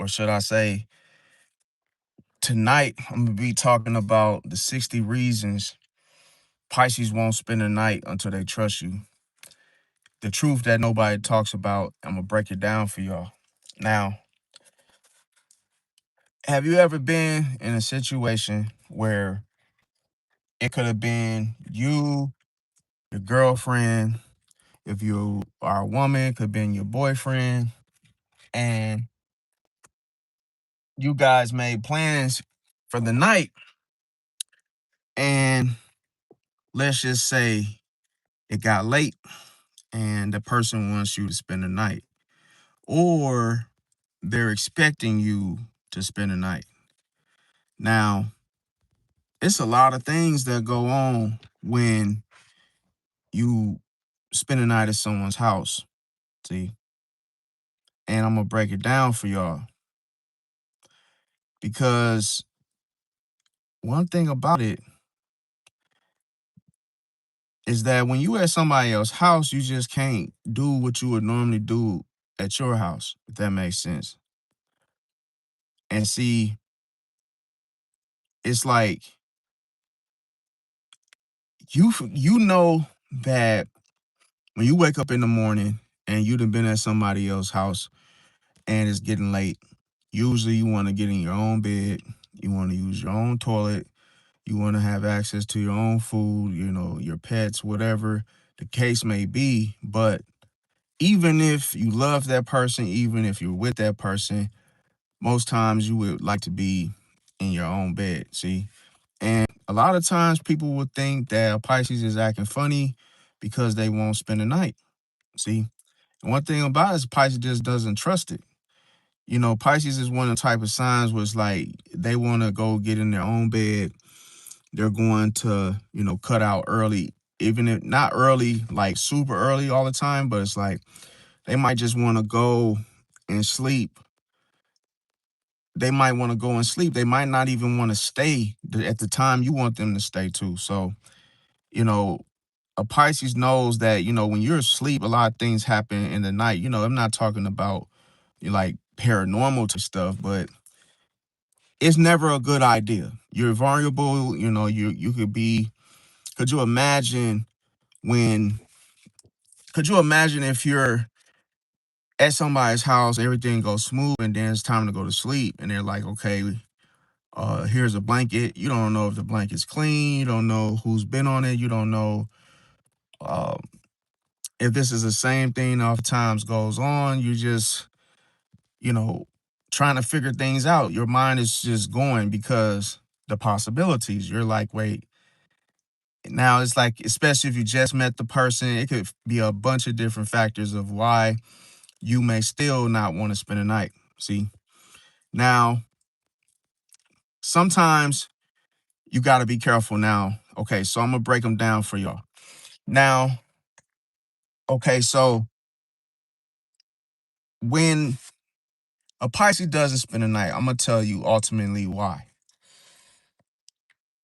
or should I say, tonight, I'm going to be talking about the 60 reasons Pisces won't spend the night until they trust you. The truth that nobody talks about, I'm going to break it down for y'all. Now, have you ever been in a situation where it could have been you, your girlfriend, if you are a woman, it could have been your boyfriend, and you guys made plans for the night, and let's just say it got late and the person wants you to spend the night, or they're expecting you to spend the night. Now, it's a lot of things that go on when you spend the night at someone's house. See, and I'm gonna break it down for y'all because one thing about it is that when you at somebody else's house, you just can't do what you would normally do at your house, if that makes sense. And see, it's like you know that when you wake up in the morning and you done been at somebody else's house and it's getting late, usually you want to get in your own bed, you want to use your own toilet, you want to have access to your own food, your pets, whatever the case may be. But even if you love that person, even if you're with that person, most times you would like to be in your own bed, see? And a lot of times people would think that a Pisces is acting funny because they won't spend the night, see? And one thing about it is Pisces just doesn't trust it. Pisces is one of the type of signs where it's like they want to go get in their own bed. They're going to, cut out early, even if not early, like super early all the time, but it's like they might just want to go and sleep. They might want to go and sleep. They might not even want to stay at the time you want them to stay too. So, you know, a Pisces knows that, when you're asleep, a lot of things happen in the night. I'm not talking about like paranormal to stuff, but it's never a good idea. You're vulnerable, you could you imagine when could you imagine if you're at somebody's house, everything goes smooth, and then it's time to go to sleep, and they're like, okay, here's a blanket. You don't know if the blanket's clean. You don't know who's been on it. You don't know um, if this is the same thing oft times goes on. You just, you know, trying to figure things out. Your mind is just going because the possibilities. You're like, wait. Now it's like, especially if you just met the person, it could be a bunch of different factors of why you may still not want to spend a night. See, now sometimes you got to be careful now. Okay, so I'm gonna break them down for y'all. Now, okay, so when a Pisces doesn't spend a night, I'm gonna tell you ultimately why.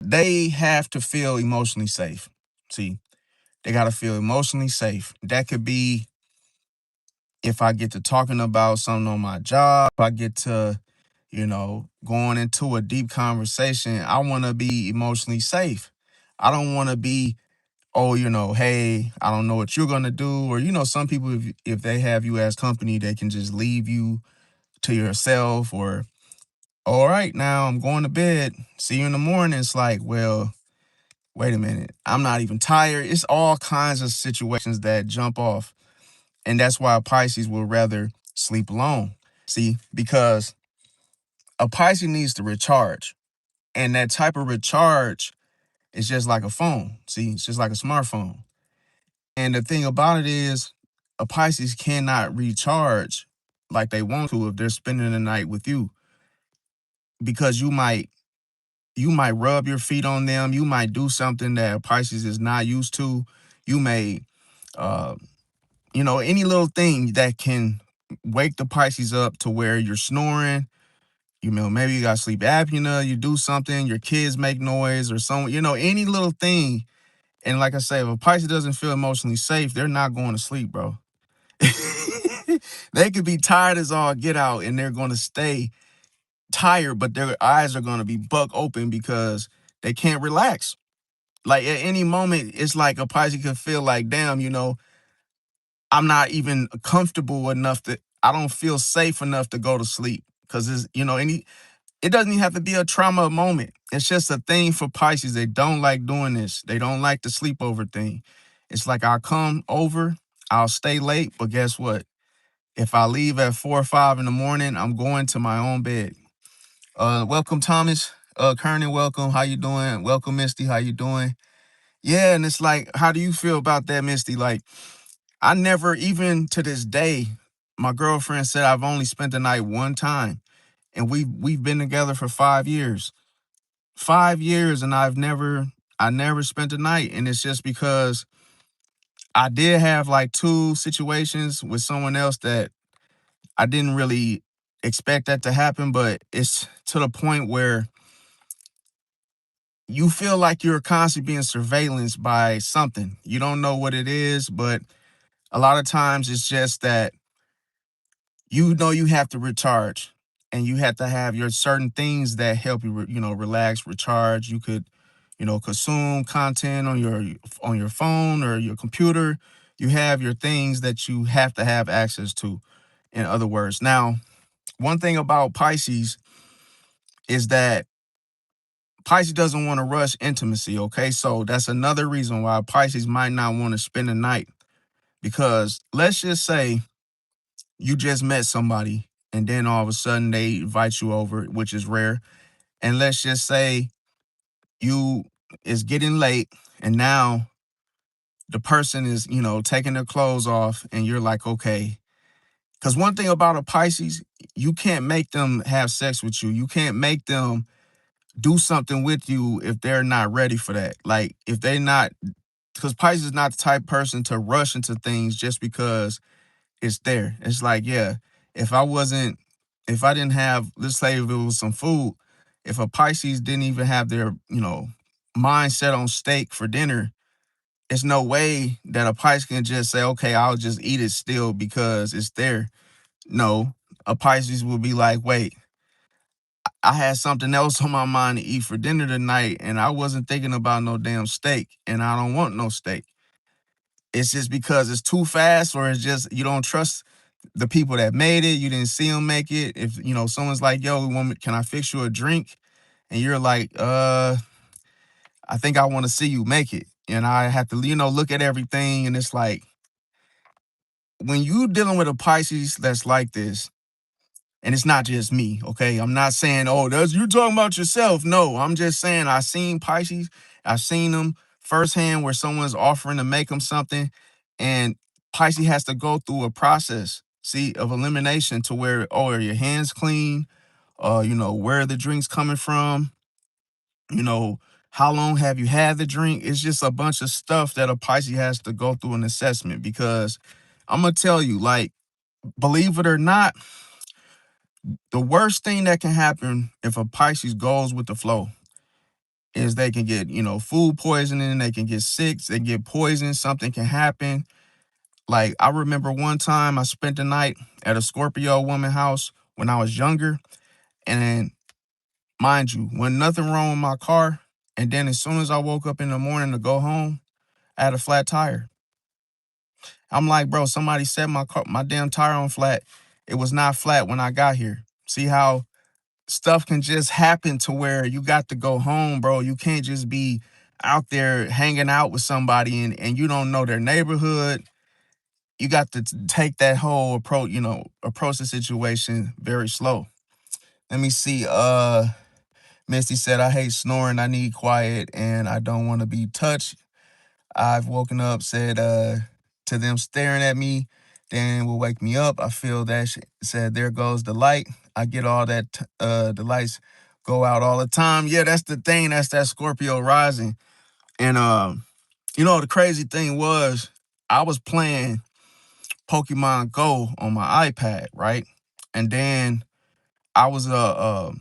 They have to feel emotionally safe. See, they gotta feel emotionally safe. That could be if I get to talking about something on my job, if I get to, going into a deep conversation, I wanna be emotionally safe. I don't wanna be, oh, hey, I don't know what you're gonna do. Or, some people, if they have you as company, they can just leave you to yourself, or all right, now I'm going to bed. See you in the morning. It's like, well, wait a minute. I'm not even tired. It's all kinds of situations that jump off. And that's why Pisces will rather sleep alone. See, because a Pisces needs to recharge. And that type of recharge is just like a phone. See, it's just like a smartphone. And the thing about it is, a Pisces cannot recharge like they want to if they're spending the night with you, because you might rub your feet on them. You might do something that Pisces is not used to. You may, uh, any little thing that can wake the Pisces up to where you're snoring. Maybe you got sleep apnea. You do something, your kids make noise or some, any little thing. And like I say, if a Pisces doesn't feel emotionally safe, they're not going to sleep, bro. They could be tired as all get out and they're going to stay tired, but their eyes are going to be buck open because they can't relax. Like at any moment, it's like a Pisces could feel like, damn, I'm not even comfortable enough that I don't feel safe enough to go to sleep. Cause it's, it doesn't even have to be a trauma moment. It's just a thing for Pisces. They don't like doing this. They don't like the sleepover thing. It's like I'll come over, I'll stay late, but guess what? If I leave at 4 or 5 in the morning, I'm going to my own bed. Welcome, Thomas. Kernan, welcome. How you doing? Welcome, Misty. How you doing? Yeah, and it's like, how do you feel about that, Misty? Like, I never, even to this day, my girlfriend said I've only spent the night one time, and we've been together for 5 years. 5 years, and I never spent the night, and it's just because I did have like two situations with someone else that I didn't really expect that to happen, but it's to the point where you feel like you're constantly being surveillanced by something. You don't know what it is, but a lot of times it's just that you have to recharge and you have to have your certain things that help you, relax, recharge. You could, consume content on your phone or your computer. You have your things that you have to have access to, in other words. Now, one thing about Pisces is that Pisces doesn't want to rush intimacy, okay? So that's another reason why Pisces might not want to spend the night. Because let's just say you just met somebody and then all of a sudden they invite you over, which is rare. And let's just say you it's getting late and now the person is, taking their clothes off and you're like, okay. Because one thing about a Pisces, you can't make them have sex with you. You can't make them do something with you if they're not ready for that. Like if they're not, because Pisces is not the type person to rush into things just because it's there. It's like, yeah, if I wasn't, if I didn't have, let's say if it was some food, if a Pisces didn't even have their, mind set on steak for dinner, it's no way that a Pisces can just say, okay, I'll just eat it still because it's there. No, a Pisces will be like, wait, I had something else on my mind to eat for dinner tonight, and I wasn't thinking about no damn steak, and I don't want no steak. It's just because it's too fast, or it's just you don't trust the people that made it. You didn't see them make it. If someone's like, "Yo, can I fix you a drink?" and you're like, I think I want to see you make it," and I have to, look at everything, and it's like when you dealing with a Pisces that's like this. And it's not just me, okay? I'm not saying, oh, that's you're talking about yourself. No, I'm just saying I seen Pisces. I've seen them firsthand where someone's offering to make them something, and Pisces has to go through a process, see, of elimination to where, oh, are your hands clean? Where are the drinks coming from? You know, how long have you had the drink? It's just a bunch of stuff that a Pisces has to go through an assessment because I'm gonna tell you, like, believe it or not, the worst thing that can happen if a Pisces goes with the flow is they can get, food poisoning, they can get sick, they get poisoned, something can happen. Like I remember one time I spent the night at a Scorpio woman house when I was younger, and mind you, wasn't nothing wrong with my car. And then as soon as I woke up in the morning to go home, I had a flat tire. I'm like, bro, somebody set my damn tire on flat. It was not flat when I got here. See how stuff can just happen to where you got to go home, bro. You can't just be out there hanging out with somebody and you don't know their neighborhood. You got to take that whole approach, approach the situation very slow. Let me see. Misty said, I hate snoring. I need quiet and I don't want to be touched. I've woken up, said to them staring at me, then will wake me up. I feel that said, there goes the light. I get all that the lights go out all the time. Yeah, that's the thing. That's that Scorpio rising. And the crazy thing was I was playing Pokemon Go on my iPad, right? And then I was I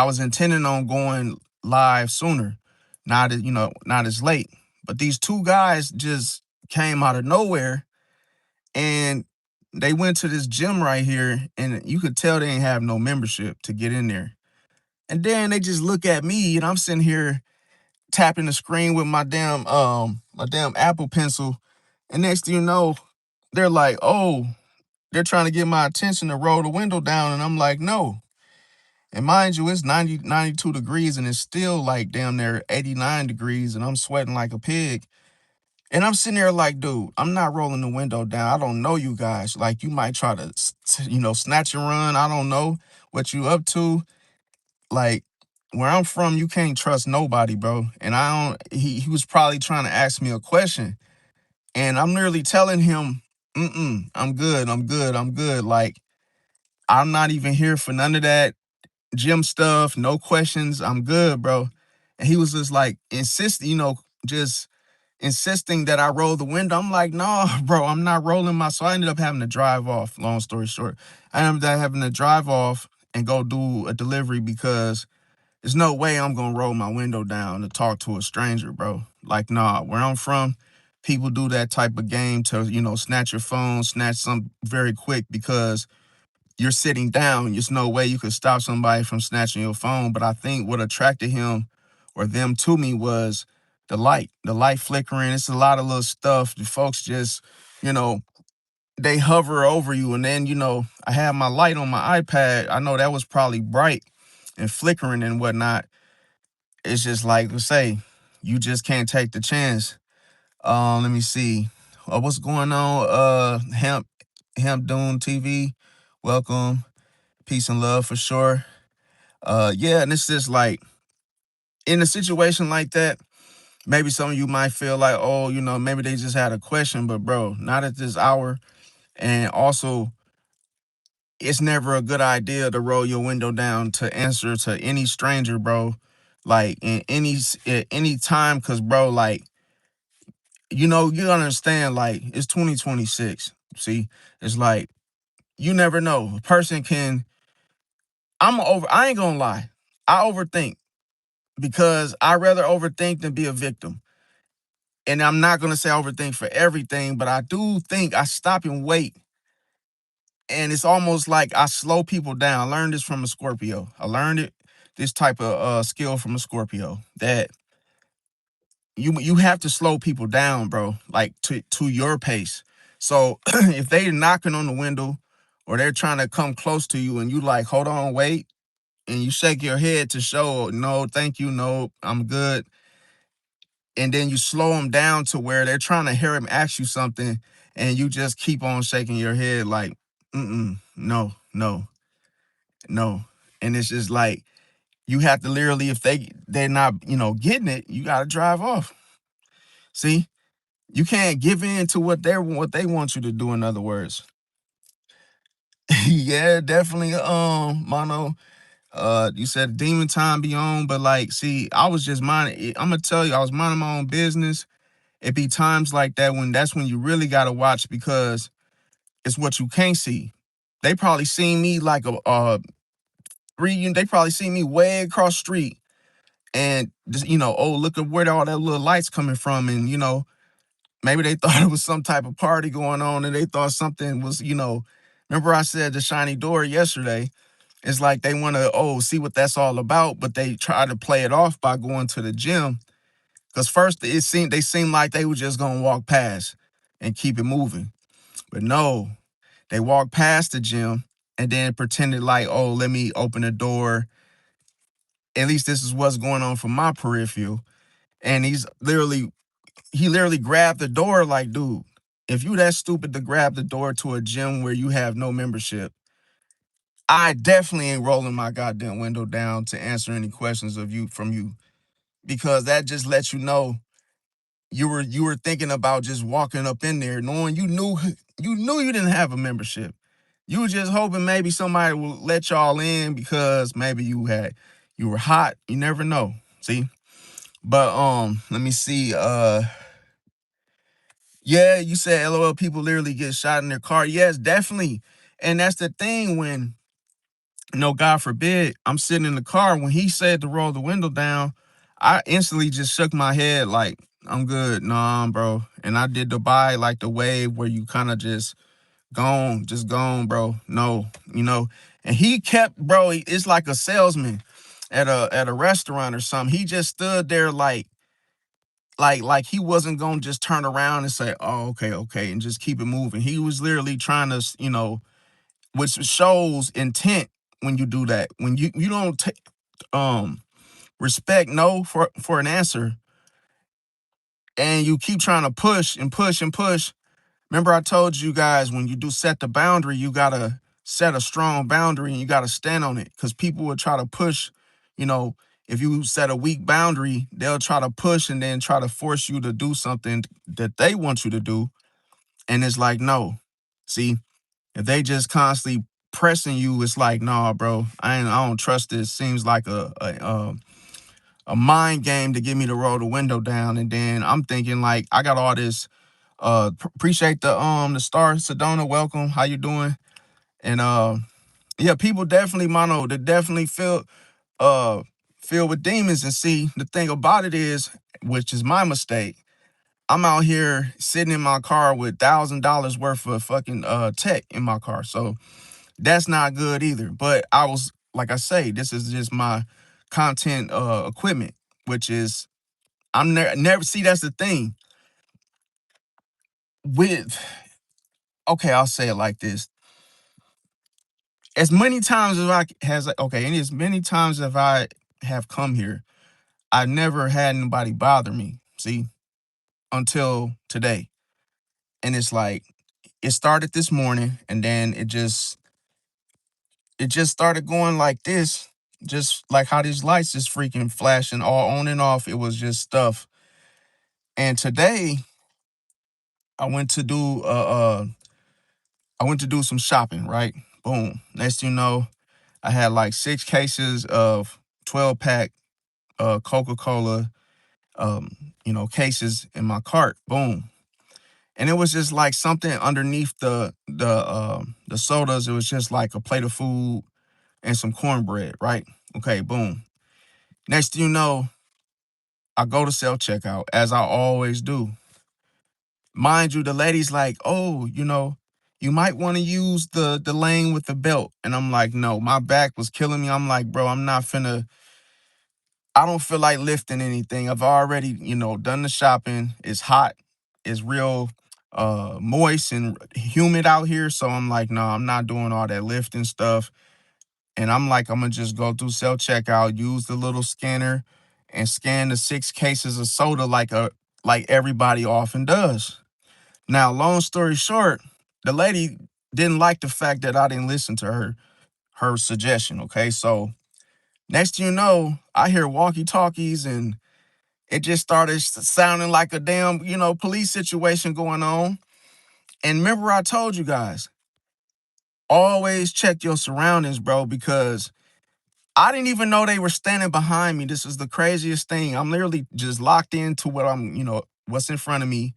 was intending on going live sooner, not as late. But these two guys just came out of nowhere and they went to this gym right here, and you could tell they ain't have no membership to get in there. And then they just look at me, and I'm sitting here tapping the screen with my damn Apple Pencil. And next thing you know, they're like, oh, they're trying to get my attention to roll the window down. And I'm like, no. And mind you, it's 92 degrees and it's still like damn near 89 degrees and I'm sweating like a pig. And I'm sitting there like, dude, I'm not rolling the window down. I don't know you guys. Like, you might try to, snatch and run. I don't know what you up to. Like, where I'm from, you can't trust nobody, bro. And I don't, he was probably trying to ask me a question. And I'm literally telling him, I'm good, I'm good, I'm good. Like, I'm not even here for none of that gym stuff, no questions. I'm good, bro. And he was just like just insisting that I roll the window. I'm like, no, bro, I'm not rolling my. So I ended up having to drive off. Long story short, I ended up having to drive off and go do a delivery because there's no way I'm gonna roll my window down to talk to a stranger, bro. Like, nah, where I'm from, people do that type of game to, snatch your phone, snatch some very quick because you're sitting down. There's no way you could stop somebody from snatching your phone. But I think what attracted him or them to me was the light flickering. It's a lot of little stuff. The folks just, you know, they hover over you. And then, I had my light on my iPad. I know that was probably bright and flickering and whatnot. It's just like, let's say, you just can't take the chance. Let me see. What's going on? Hemp Dune TV. Welcome. Peace and love for sure. Yeah, and it's just like in a situation like that, maybe some of you might feel like, oh, maybe they just had a question, but bro, not at this hour. And also, it's never a good idea to roll your window down to answer to any stranger, bro. Like in at any time, cause bro, like, you understand, like, it's 2026. See, it's like you never know. A person can. I ain't gonna lie. I overthink because I rather overthink than be a victim. And I'm not gonna say I overthink for everything, but I do think I stop and wait. And it's almost like I slow people down. I learned this from a Scorpio. I learned this type of skill from a Scorpio that you have to slow people down, bro, like to your pace. So if they knocking on the window or they're trying to come close to you and you like, hold on, wait, and you shake your head to show, no, thank you, no, I'm good. And then you slow them down to where they're trying to hear him ask you something and you just keep on shaking your head like, no, no, no. And it's just like, you have to literally, if they're not, getting it, you got to drive off. See? You can't give in to what they want you to do, in other words. Yeah, definitely. Mono. You said demon time be on, but like, see, I was just minding. I'm gonna tell you, I was minding my own business. It be times like that when that's when you really gotta watch because it's what you can't see. They probably seen me like they probably seen me way across the street and just, oh, look at where all that little lights coming from. And, maybe they thought it was some type of party going on and they thought something was, remember I said the shiny door yesterday. It's like they want to, see what that's all about, but they try to play it off by going to the gym. Because first they seemed like they were just gonna walk past and keep it moving. But no, they walked past the gym and then pretended like, oh, let me open the door. At least this is what's going on from my peripheral. And he literally grabbed the door like, dude, if you that stupid to grab the door to a gym where you have no membership, I definitely ain't rolling my goddamn window down to answer any questions from you because that just lets you know you were thinking about just walking up in there knowing you didn't have a membership. You were just hoping maybe somebody will let y'all in because maybe you were hot. You never know. See? But let me see. Yeah, you said LOL people literally get shot in their car. Yes, definitely. And that's the thing when, God forbid, I'm sitting in the car. When he said to roll the window down, I instantly just shook my head like, I'm good. Nah, bro. And I did the like the wave where you kind of just Gone, just gone, bro. No, you know. And he kept, bro, it's like a salesman at a restaurant or something. He just stood there like he wasn't gonna just turn around and say, oh, okay, okay, and just keep it moving. He was literally trying to, which shows intent when you do that. When you don't take respect no for an answer, and you keep trying to push and push and push. Remember, I told you guys when you do set the boundary, you gotta set a strong boundary and you gotta stand on it. Cause people will try to push, you know, if you set a weak boundary, they'll try to push and then try to force you to do something that they want you to do. And it's like, no. See, if they just constantly pressing you, it's like, nah, bro, I don't trust this. Seems like a mind game to get me to roll the window down. And then I'm thinking like I got all this appreciate the star Sedona, welcome. How you doing? And yeah, people definitely mono, they definitely uh filled with demons. And see, the thing about it is, which is my mistake, I'm out here sitting in my car with $1,000 worth of fucking tech in my car. So that's not good either. But I was like I say, this is just my content equipment, which is I'm never see that's the thing with okay, I'll say it like this. As many times as I has okay, and as many times as I have come here, I never had anybody bother me. See, until today. And it's like it started this morning and then it just started going like this, just like how these lights just freaking flashing all on and off. It was just stuff. And today I went to do I went to do some shopping, right? Boom. Next thing you know, I had like 6 cases of 12-pack Coca-Cola cases in my cart. Boom. And it was just like something underneath the sodas. It was just like a plate of food and some cornbread, right? Okay, boom. Next thing you know, I go to self checkout as I always do. Mind you, the lady's like, "Oh, you might want to use the lane with the belt." And I'm like, "No, my back was killing me." I'm like, "Bro, I'm not finna I don't feel like lifting anything. I've already, done the shopping. It's hot. It's real moist and humid out here. So I'm like, no, I'm not doing all that lifting stuff. And I'm like, I'm gonna just go through self-checkout, use the little scanner and scan the 6 cases of soda like everybody often does. Now, long story short, the lady didn't like the fact that I didn't listen to her suggestion. Okay. So next thing you know, I hear walkie-talkies and it just started sounding like a damn, police situation going on. And remember, I told you guys, always check your surroundings, bro, because I didn't even know they were standing behind me. This is the craziest thing. I'm literally just locked into what's in front of me.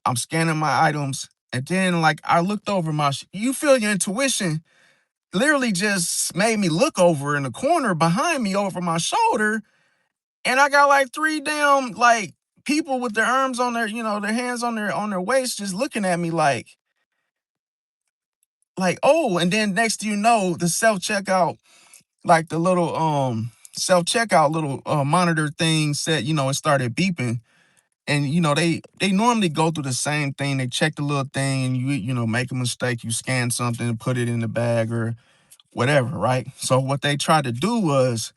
I'm scanning my items. And then, like, I looked over you feel your intuition literally just made me look over in the corner behind me over my shoulder. And I got like 3 damn like people with their arms on their hands on their waist just looking at me like, oh, and then next you know, the self-checkout, like the little self-checkout little monitor thing said, it started beeping. And they normally go through the same thing. They check the little thing and you make a mistake, you scan something and put it in the bag or whatever, right? So what they tried to do was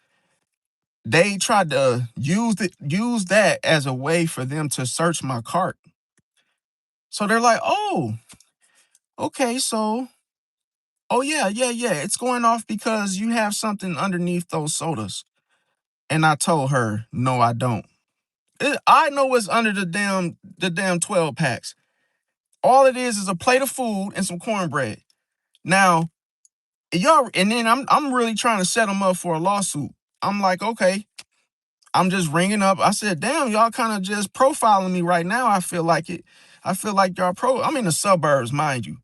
they tried to use that as a way for them to search my cart. So they're like, "Oh, okay, so oh yeah, yeah, yeah, it's going off because you have something underneath those sodas." And I told her, "No, I don't. I know what's under the damn 12 packs. All it is a plate of food and some cornbread." Now, y'all, and then I'm really trying to set them up for a lawsuit. I'm like, "Okay." I'm just ringing up. I said, "Damn, y'all kind of just profiling me right now. I feel like it. I feel like I'm in the suburbs, mind you.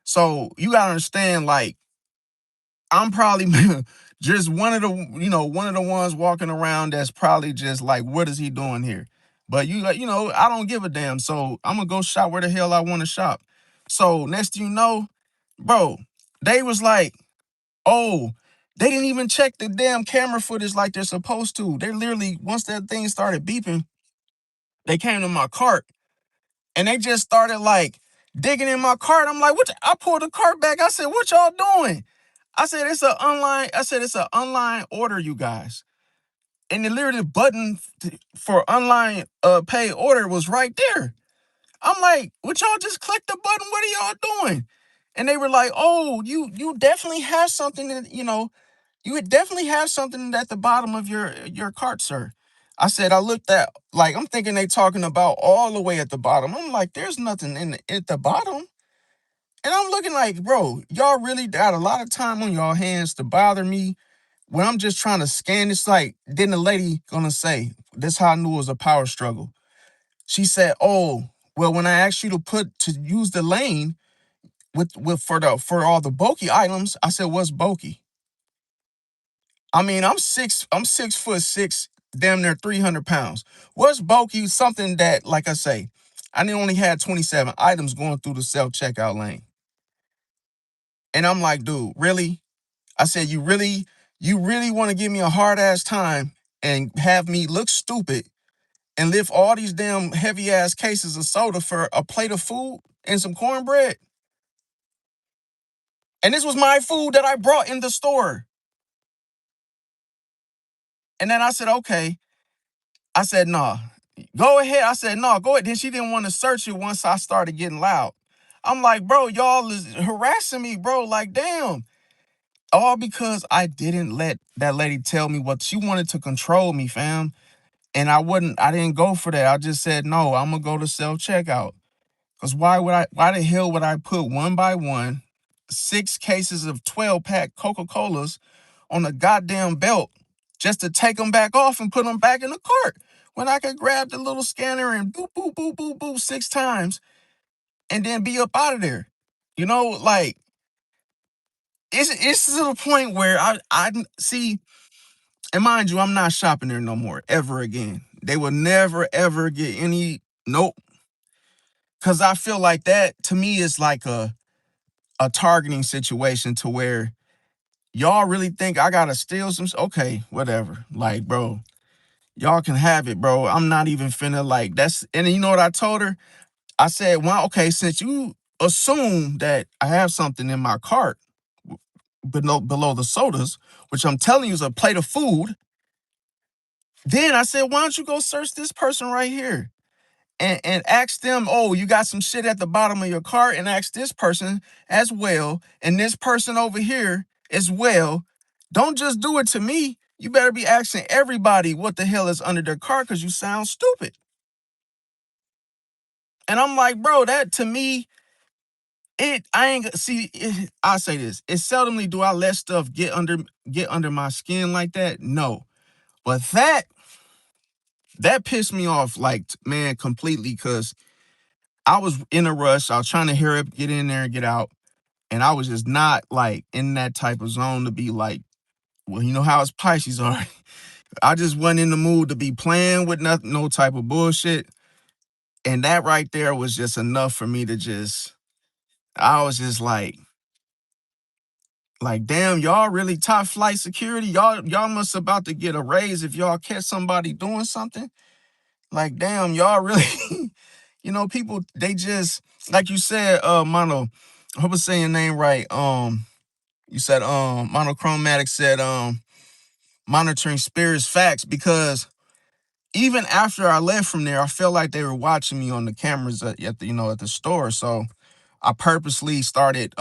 So you gotta understand, like, I'm probably just one of the ones walking around that's probably just like, what is he doing here? But I don't give a damn. So I'm gonna go shop where the hell I want to shop. So next thing you know, Bro, they was like, oh, they didn't even check the damn camera footage like they're supposed to. They literally, once that thing started beeping, they came to my cart and they just started like digging in my cart. I'm like, I pulled the cart back. I said, what y'all doing? I said, it's an online order, you guys. And the literally button for online pay order was right there. I'm like, would y'all just click the button? What are y'all doing? And they were like, oh, you definitely have something that, you would definitely have something at the bottom of your cart, sir. I said, I looked at, like, I'm thinking they talking about all the way at the bottom. I'm like, there's nothing at the bottom. And I'm looking like, bro, y'all really got a lot of time on y'all hands to bother me when I'm just trying to scan this. Like, then the lady gonna say, this how I knew it was a power struggle. She said, oh, well, when I asked you to use the lane for all the bulky items, I said, what's bulky? I mean, I'm 6'6", damn near 300 pounds. What's bulky? Something that, like I say, I only had 27 items going through the self-checkout lane. And I'm like, dude, really? I said, you really want to give me a hard ass time and have me look stupid and lift all these damn heavy ass cases of soda for a plate of food and some cornbread? And this was my food that I brought in the store. And then I said, okay. I said, nah, go ahead. I said, no, go ahead. Then she didn't want to search it once I started getting loud. I'm like, bro, y'all is harassing me, bro. Like, damn. All because I didn't let that lady tell me what she wanted to control me, fam. And I didn't go for that. I just said, no, I'm gonna go to self-checkout. Cause why the hell would I put one by one 6 cases of 12-pack Coca-Colas on a goddamn belt just to take them back off and put them back in the cart when I could grab the little scanner and boop, boop, boop, boop, boop 6 times and then be up out of there? Like, it's to the point where I see, and mind you, I'm not shopping there no more ever again. They will never ever get any, nope. Cause I feel like that to me is like a targeting situation to where y'all really think I gotta steal some. Okay, whatever. Like, bro, y'all can have it, bro. I'm not even finna like that's. And you know what I told her? I said, well, okay, since you assume that I have something in my cart below the sodas, which I'm telling you is a plate of food, then I said, why don't you go search this person right here? And ask them, oh, you got some shit at the bottom of your cart, and ask this person as well, and this person over here as well. Don't just do it to me. You better be asking everybody what the hell is under their cart because you sound stupid. And I'm like, bro, that to me, I ain't see. I say this: it seldomly do I let stuff get under my skin like that. No, but that pissed me off, like, man, completely, because I was in a rush. I was trying to hurry up, get in there and get out. And I was just not like in that type of zone to be like, well, you know how us Pisces are. I just wasn't in the mood to be playing with nothing, no type of bullshit. And that right there was just enough for me to just, I was just like, damn, y'all really top flight security. Y'all must about to get a raise if y'all catch somebody doing something. Like, damn, y'all really, people, they just, like you said, Mono, I hope I'm saying your name right. You said, Monochromatic said, monitoring spirits facts, because even after I left from there, I felt like they were watching me on the cameras at the store. So I purposely started,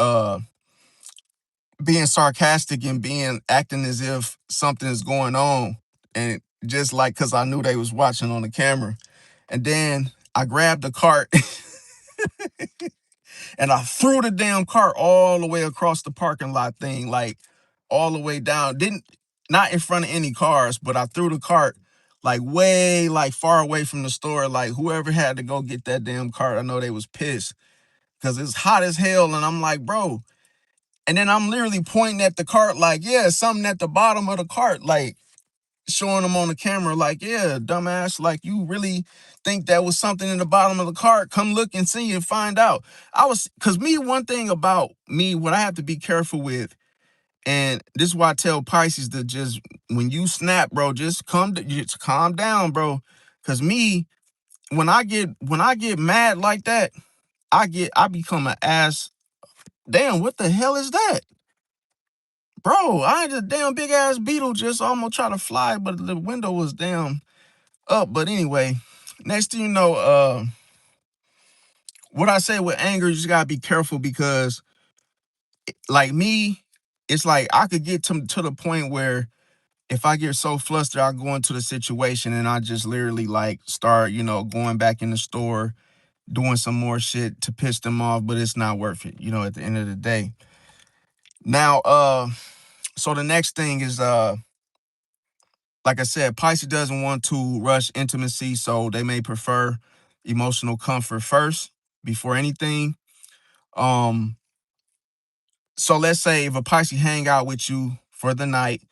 being sarcastic and acting as if something is going on. And just like, cause I knew they was watching on the camera. And then I grabbed the cart and I threw the damn cart all the way across the parking lot thing, like all the way down. Not in front of any cars, but I threw the cart like way, like far away from the store. Like, whoever had to go get that damn cart, I know they was pissed because it's hot as hell. And I'm like, bro. And then I'm literally pointing at the cart like, yeah, something at the bottom of the cart. Like, showing them on the camera like, yeah, dumbass, like you really think that was something in the bottom of the cart? Come look and see and find out. Cause me, one thing about me, what I have to be careful with, and this is why I tell Pisces to just, when you snap, bro, just calm down, bro. Cause me, when I get mad like that, I become an ass. Damn, what the hell is that? Bro, I had a damn big ass beetle just almost try to fly, but the window was damn up. But anyway, next thing you know, what I say with anger, you just gotta be careful because, like me, it's like I could get to the point where if I get so flustered, I go into the situation and I just literally like start, going back in the store, doing some more shit to piss them off, but it's not worth it, at the end of the day. Now, so the next thing is, like I said, Pisces doesn't want to rush intimacy, so they may prefer emotional comfort first before anything. Um, so let's say if a Pisces hang out with you for the night,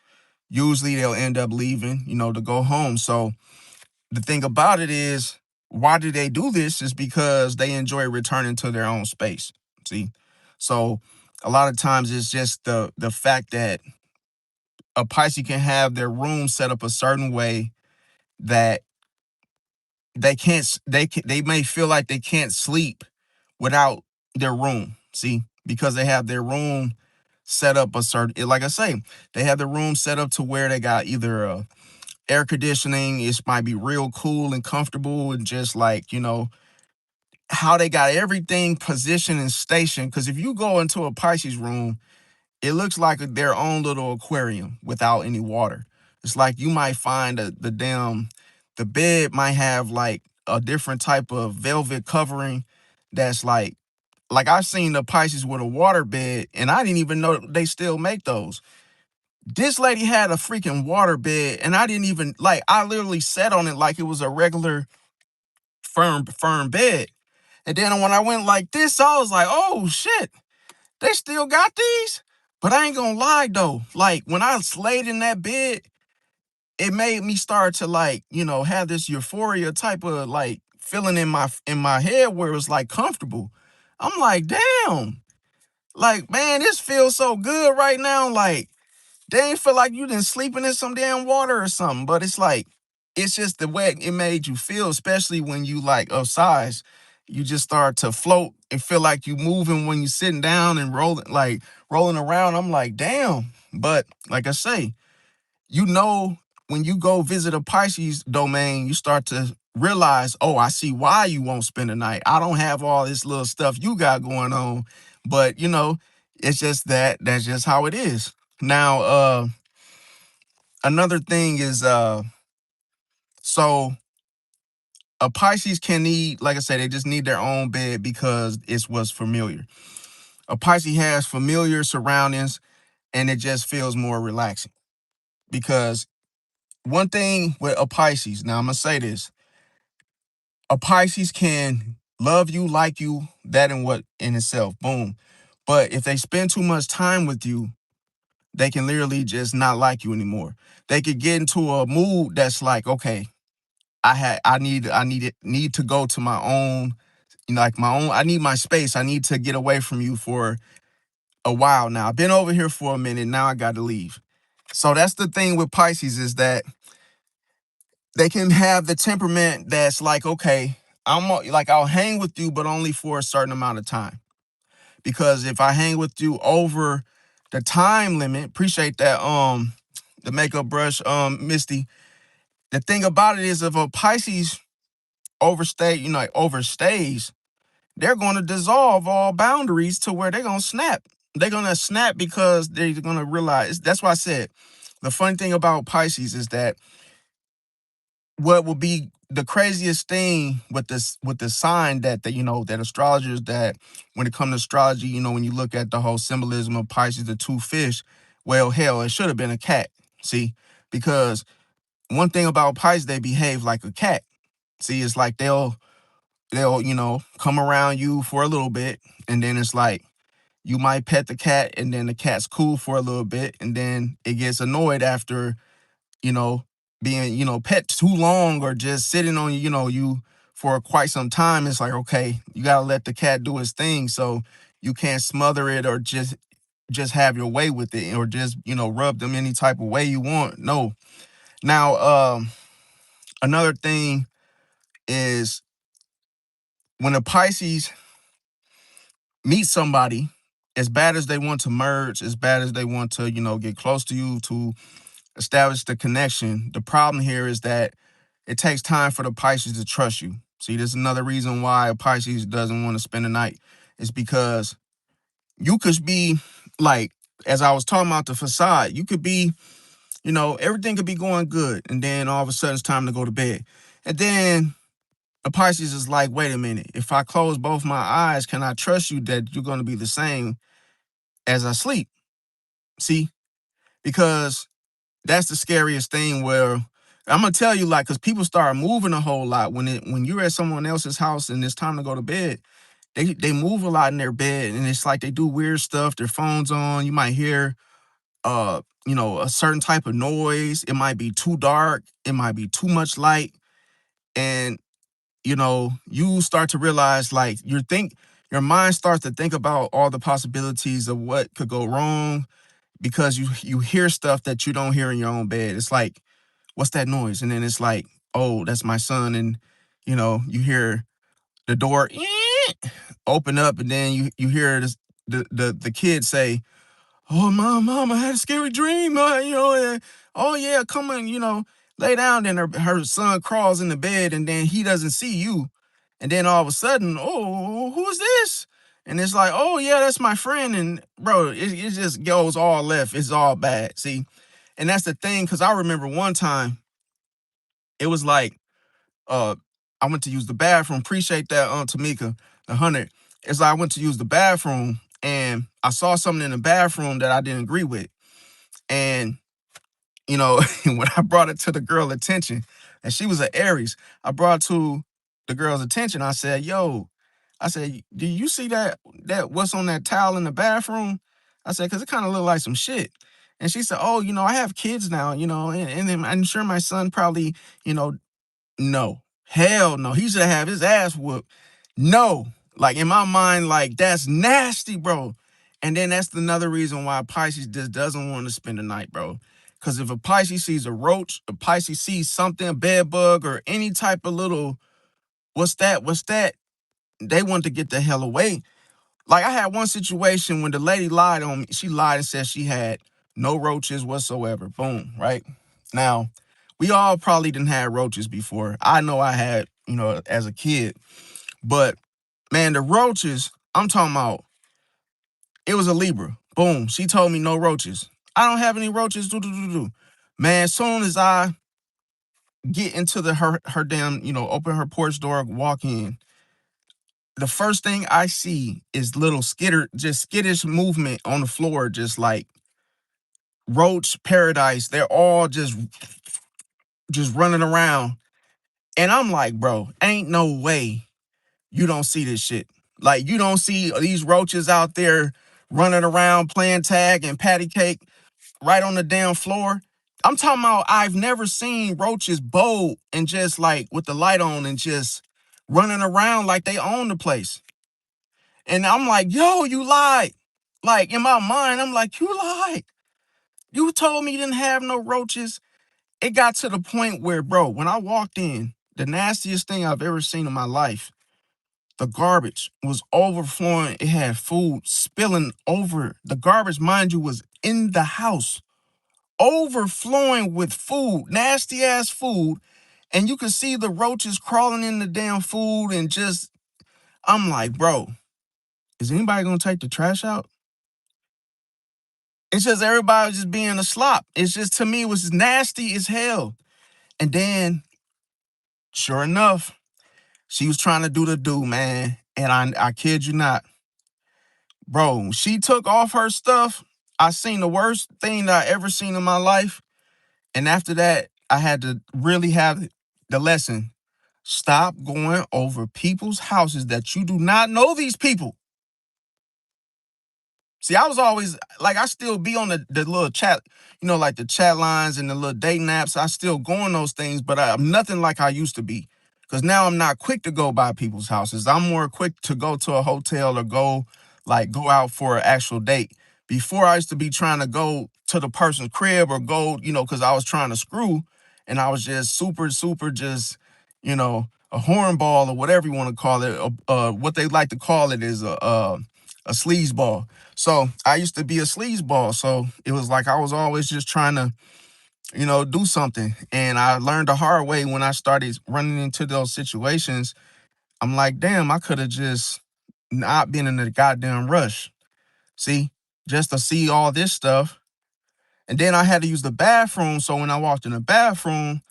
usually they'll end up leaving, to go home. So the thing about it is, why do they do this? Is because they enjoy returning to their own space. See, so a lot of times it's just the fact that a Pisces can have their room set up a certain way that they may feel like they can't sleep without their room. See, because they have their room set up a certain, like I say, they have the room set up to where they got either air conditioning. It might be real cool and comfortable, and just like, how they got everything positioned and stationed. Because if you go into a Pisces room, it looks like their own little aquarium without any water. It's like you might find the bed might have like a different type of velvet covering that's like I've seen the Pisces with a water bed, and I didn't even know they still make those. This lady had a freaking water bed, and I didn't even like. I literally sat on it like it was a regular firm bed. And then when I went like this, I was like, oh shit, they still got these? But I ain't gonna lie though. Like when I laid in that bed, it made me start to like, have this euphoria type of like feeling in my head where it was like comfortable. I'm like, damn, like man, this feels so good right now. Like they ain't feel like you didn't sleeping in some damn water or something. But it's like, it's just the way it made you feel, especially when you like of size. You just start to float and feel like you moving when you sitting down and rolling around. I'm like, damn. But like I say, when you go visit a Pisces domain, you start to realize, oh, I see why you won't spend the night. I don't have all this little stuff you got going on, but it's just that's just how it is. Now, another thing is, so a Pisces can need, like I said, they just need their own bed because it's what's familiar. A Pisces has familiar surroundings and it just feels more relaxing. Because one thing with a Pisces, now I'm gonna say this, a Pisces can love you, like you, that and what in itself, boom. But if they spend too much time with you, they can literally just not like you anymore. They could get into a mood that's like, okay, I need to go to my own, like my own, I need my space. I need to get away from you for a while now. I've been over here for a minute. Now I got to leave. So that's the thing with Pisces, is that they can have the temperament that's like, okay, I'll hang with you, but only for a certain amount of time. Because if I hang with you over the time limit, appreciate that, the makeup brush, Misty. The thing about it is, if a Pisces overstays, they're going to dissolve all boundaries to where they're going to snap. They're going to snap because they're going to realize. That's why I said the funny thing about Pisces is that what will be the craziest thing with the sign that astrologers, that when it comes to astrology, when you look at the whole symbolism of Pisces, the two fish, well, hell, it should have been a cat. See, because one thing about Pisces, they behave like a cat. See, it's like they'll come around you for a little bit, and then it's like you might pet the cat, and then the cat's cool for a little bit, and then it gets annoyed after, you know being, pet too long or just sitting on, you for quite some time. It's like, okay, you gotta let the cat do its thing. So you can't smother it or just have your way with it or just, rub them any type of way you want. No. Now, another thing is when a Pisces meet somebody, as bad as they want to merge, as bad as they want to, get close to you to establish the connection, the problem here is that it takes time for the Pisces to trust you. See, there's another reason why a Pisces doesn't want to spend the night. It's because you could be like, as I was talking about the facade, you could be, everything could be going good. And then all of a sudden it's time to go to bed. And then a Pisces is like, wait a minute, if I close both my eyes, can I trust you that you're going to be the same as I sleep? See, because that's the scariest thing where I'm gonna tell you, like, because people start moving a whole lot when you're at someone else's house and it's time to go to bed. They move a lot in their bed, and it's like they do weird stuff. Their phones on. You might hear a certain type of noise. It might be too dark. It might be too much light, and you start to realize, like, your mind starts to think about all the possibilities of what could go wrong because you hear stuff that you don't hear in your own bed. It's like, what's that noise? And then it's like, oh, that's my son. And, you hear the door open up, and then you hear the kid say, oh, mom, I had a scary dream. Oh, yeah, come on, lay down. Then her son crawls in the bed, and then he doesn't see you. And then all of a sudden, oh, who's this? And it's like, oh, yeah, that's my friend. And, bro, it just goes all left. It's all bad. See? And that's the thing, because I remember one time, it was like, uh, I went to use the bathroom. Appreciate that, Tamika, 100. It's like I went to use the bathroom, and I saw something in the bathroom that I didn't agree with. And, when I brought it to the girl attention, and she was an Aries, I brought it to the girl's attention. I said, yo, I said, do you see that what's on that towel in the bathroom? I said, because it kind of looked like some shit. And she said, oh, I have kids now, and then I'm sure my son probably, you know, no. Hell no. He should have his ass whooped. No. Like, in my mind, like, that's nasty, bro. And then that's another reason why Pisces just doesn't want to spend the night, bro. Because if a Pisces sees a roach, a Pisces sees something, a bed bug, or any type of little, what's that? They want to get the hell away. Like, I had one situation when the lady lied on me. She lied and said she had no roaches whatsoever. Boom, right? Now, we all probably didn't have roaches before. I know I had, as a kid. But, man, the roaches, I'm talking about, it was a Libra. Boom. She told me no roaches. I don't have any roaches. Do. Man, as soon as I get into her damn, open her porch door, walk in, the first thing I see is little skittish movement on the floor, just like roach paradise. They're all just running around. And I'm like, bro, ain't no way you don't see this shit. Like, you don't see these roaches out there running around playing tag and patty cake right on the damn floor. I'm talking about, I've never seen roaches bold and just like with the light on and just running around like they own the place. And I'm like, yo, you lied. Like, in my mind, I'm like, you lied. You told me you didn't have no roaches. It got to the point where, bro, when I walked in, the nastiest thing I've ever seen in my life, the garbage was overflowing. It had food spilling over. The garbage, mind you, was in the house, overflowing with food, nasty ass food. And you could see the roaches crawling in the damn food and just, I'm like, bro, is anybody gonna take the trash out? It's just everybody just being a slop. It's just, to me, it was nasty as hell. And then, sure enough, she was trying to do the do, man. And I kid you not, bro, she took off her stuff. I seen the worst thing that I ever seen in my life. And after that, I had to really have the lesson. Stop going over people's houses that you do not know these people. See, I was always like, I still be on the little chat, like the chat lines and the little dating apps. I still go on those things, but I'm nothing like I used to be. Because now I'm not quick to go by people's houses. I'm more quick to go to a hotel or go out for an actual date. Before I used to be trying to go to the person's crib or go, because I was trying to screw and I was just super, super just, a hornball or whatever you want to call it. What they like to call it is a sleazeball. So I used to be a sleazeball. So it was like I was always just trying to, do something. And I learned the hard way when I started running into those situations. I'm like, damn, I could have just not been in a goddamn rush. See, just to see all this stuff. And then I had to use the bathroom. So when I walked in the bathroom,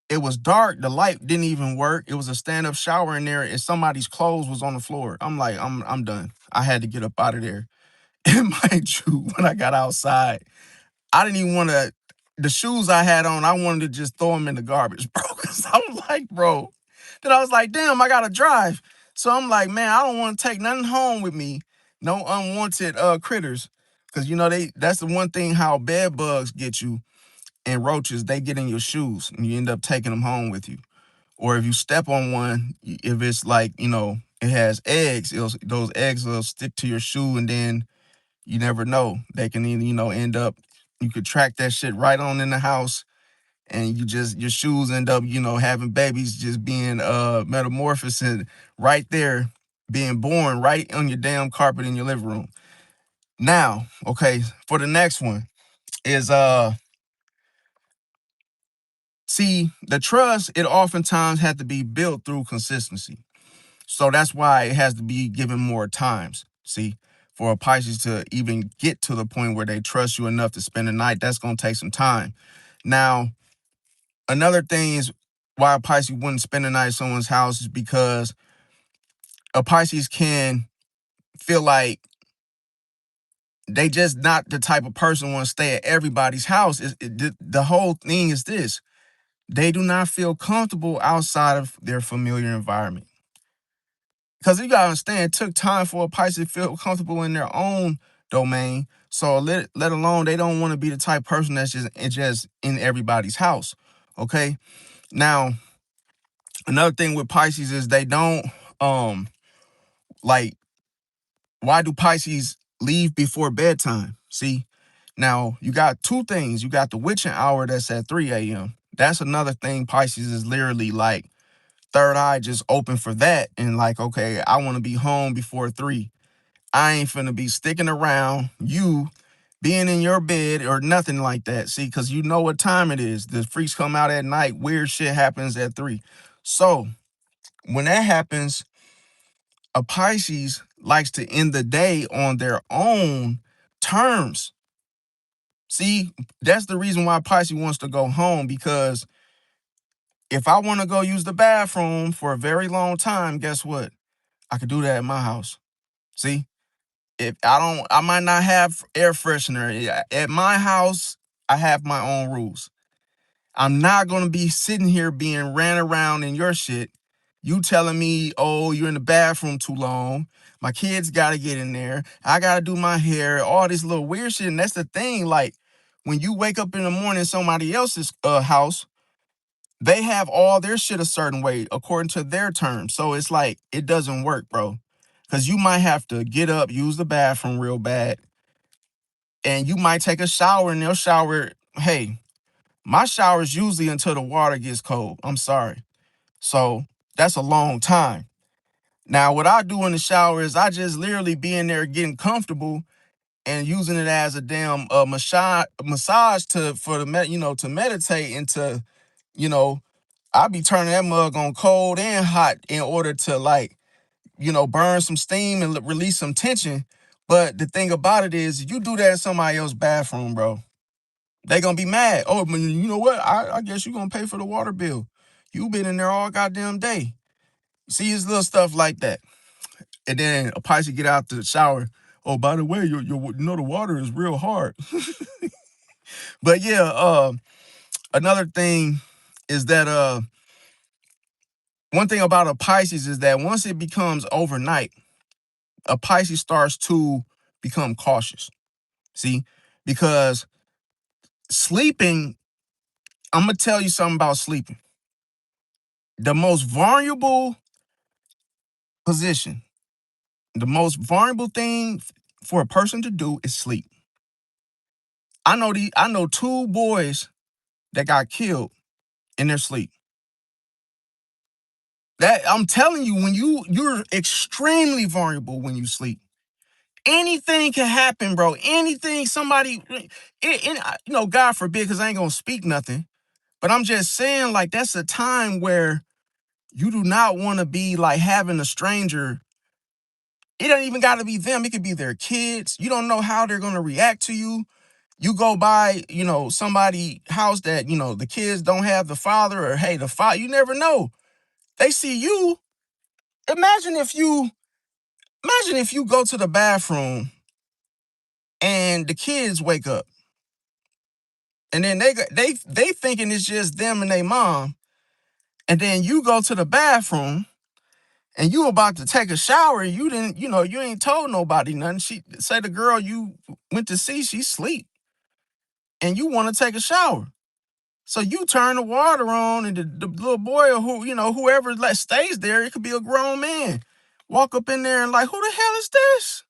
it was dark. The light didn't even work. It was a stand-up shower in there, and somebody's clothes was on the floor. I'm like, I'm done. I had to get up out of there. And mind you, when I got outside, I didn't even want to. The shoes I had on, I wanted to just throw them in the garbage, bro. Cause I was like, bro. Then I was like, damn, I gotta drive. So I'm like, man, I don't want to take nothing home with me. No unwanted critters. Cause that's the one thing how bed bugs get you and roaches, they get in your shoes and you end up taking them home with you. Or if you step on one, if it's like, it has eggs, those eggs will stick to your shoe and then you never know. They can either, end up, you could track that shit right on in the house and your shoes end up, having babies just being metamorphosed and right there, being born right on your damn carpet in your living room. Now, okay, for the next one is see, the trust, it oftentimes had to be built through consistency. So that's why it has to be given more times. See, for a Pisces to even get to the point where they trust you enough to spend the night, that's going to take some time. Now, another thing is why a Pisces wouldn't spend the night at someone's house is because a Pisces can feel like they just not the type of person want to stay at everybody's house. The whole thing is this. They do not feel comfortable outside of their familiar environment. Because you gotta understand, it took time for a Pisces to feel comfortable in their own domain. So let alone they don't want to be the type of person that's just in everybody's house. Okay. Now, another thing with Pisces is they don't like, why do Pisces leave before bedtime? See, now you got two things. You got the witching hour that's at 3 a.m. That's another thing. Pisces is literally like third eye just open for that. And like, okay, I want to be home before 3. I ain't finna be sticking around you being in your bed or nothing like that. See, because you know what time it is. The freaks come out at night. Weird shit happens at 3. So when that happens, a Pisces likes to end the day on their own terms. See, that's the reason why Pisces wants to go home, because if I want to go use the bathroom for a very long time, guess what? I could do that at my house. See? If I might not have air freshener. At my house, I have my own rules. I'm not going to be sitting here being ran around in your shit. You telling me, oh, you're in the bathroom too long. My kids got to get in there. I got to do my hair, all this little weird shit. And that's the thing. Like, when you wake up in the morning in somebody else's house, they have all their shit a certain way according to their terms. So it's like, it doesn't work, bro. Because you might have to get up, use the bathroom real bad, and you might take a shower and they'll shower. Hey, my shower is usually until the water gets cold. I'm sorry. So that's a long time. Now, what I do in the shower is I just literally be in there getting comfortable and using it as a damn massage to meditate and to, you know, I be turning that mug on cold and hot in order to like, burn some steam and release some tension. But the thing about it is, you do that in somebody else's bathroom, bro, they gonna be mad. Oh, but you know what? I guess you gonna pay for the water bill. You been in there all goddamn day. See, it's little stuff like that. And then a Pisces get out to the shower. Oh, by the way, the water is real hard. But yeah, another thing is that one thing about a Pisces is that once it becomes overnight, a Pisces starts to become cautious. See, because sleeping, I'm gonna tell you something about sleeping. The most vulnerable position, the most vulnerable thing for a person to do is sleep. I know two boys that got killed in their sleep. That I'm telling you, when you're extremely vulnerable when you sleep. Anything can happen, bro. Anything, somebody, God forbid, because I ain't gonna speak nothing. But I'm just saying, like, that's a time where you do not want to be like having a stranger. It don't even got to be them. It could be their kids. You don't know how they're gonna react to you. You go by, somebody house that, the kids don't have the father, or hey, the father, you never know. They see you. Imagine if you go to the bathroom and the kids wake up, and then they thinking it's just them and their mom, and then you go to the bathroom and you about to take a shower, and you didn't, you ain't told nobody nothing. She say the girl you went to see, she sleep, and you want to take a shower. So you turn the water on, and the little boy, or whoever stays there, it could be a grown man, walk up in there and like, who the hell is this?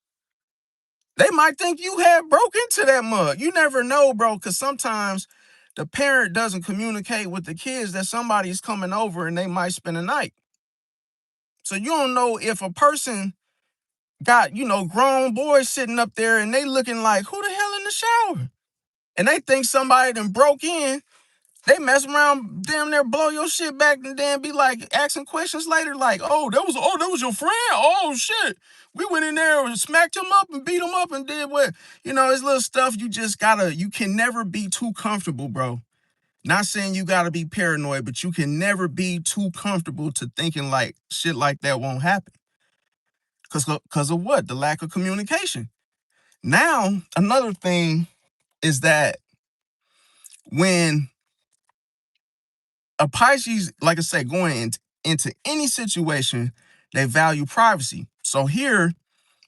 They might think you had broke into that mug. You never know, bro, because sometimes the parent doesn't communicate with the kids that somebody's coming over and they might spend a night. So you don't know if a person got, grown boys sitting up there and they looking like, who the hell in the shower? And they think somebody done broke in. They mess around, damn near blow your shit back, and then be like asking questions later, like, that was your friend? Oh shit. We went in there and smacked him up and beat him up and did what? It's little stuff you can never be too comfortable, bro. Not saying you gotta be paranoid, but you can never be too comfortable to thinking like shit like that won't happen. Cause of what? The lack of communication. Now, another thing is that when a Pisces, like I say, going into any situation, they value privacy. So here,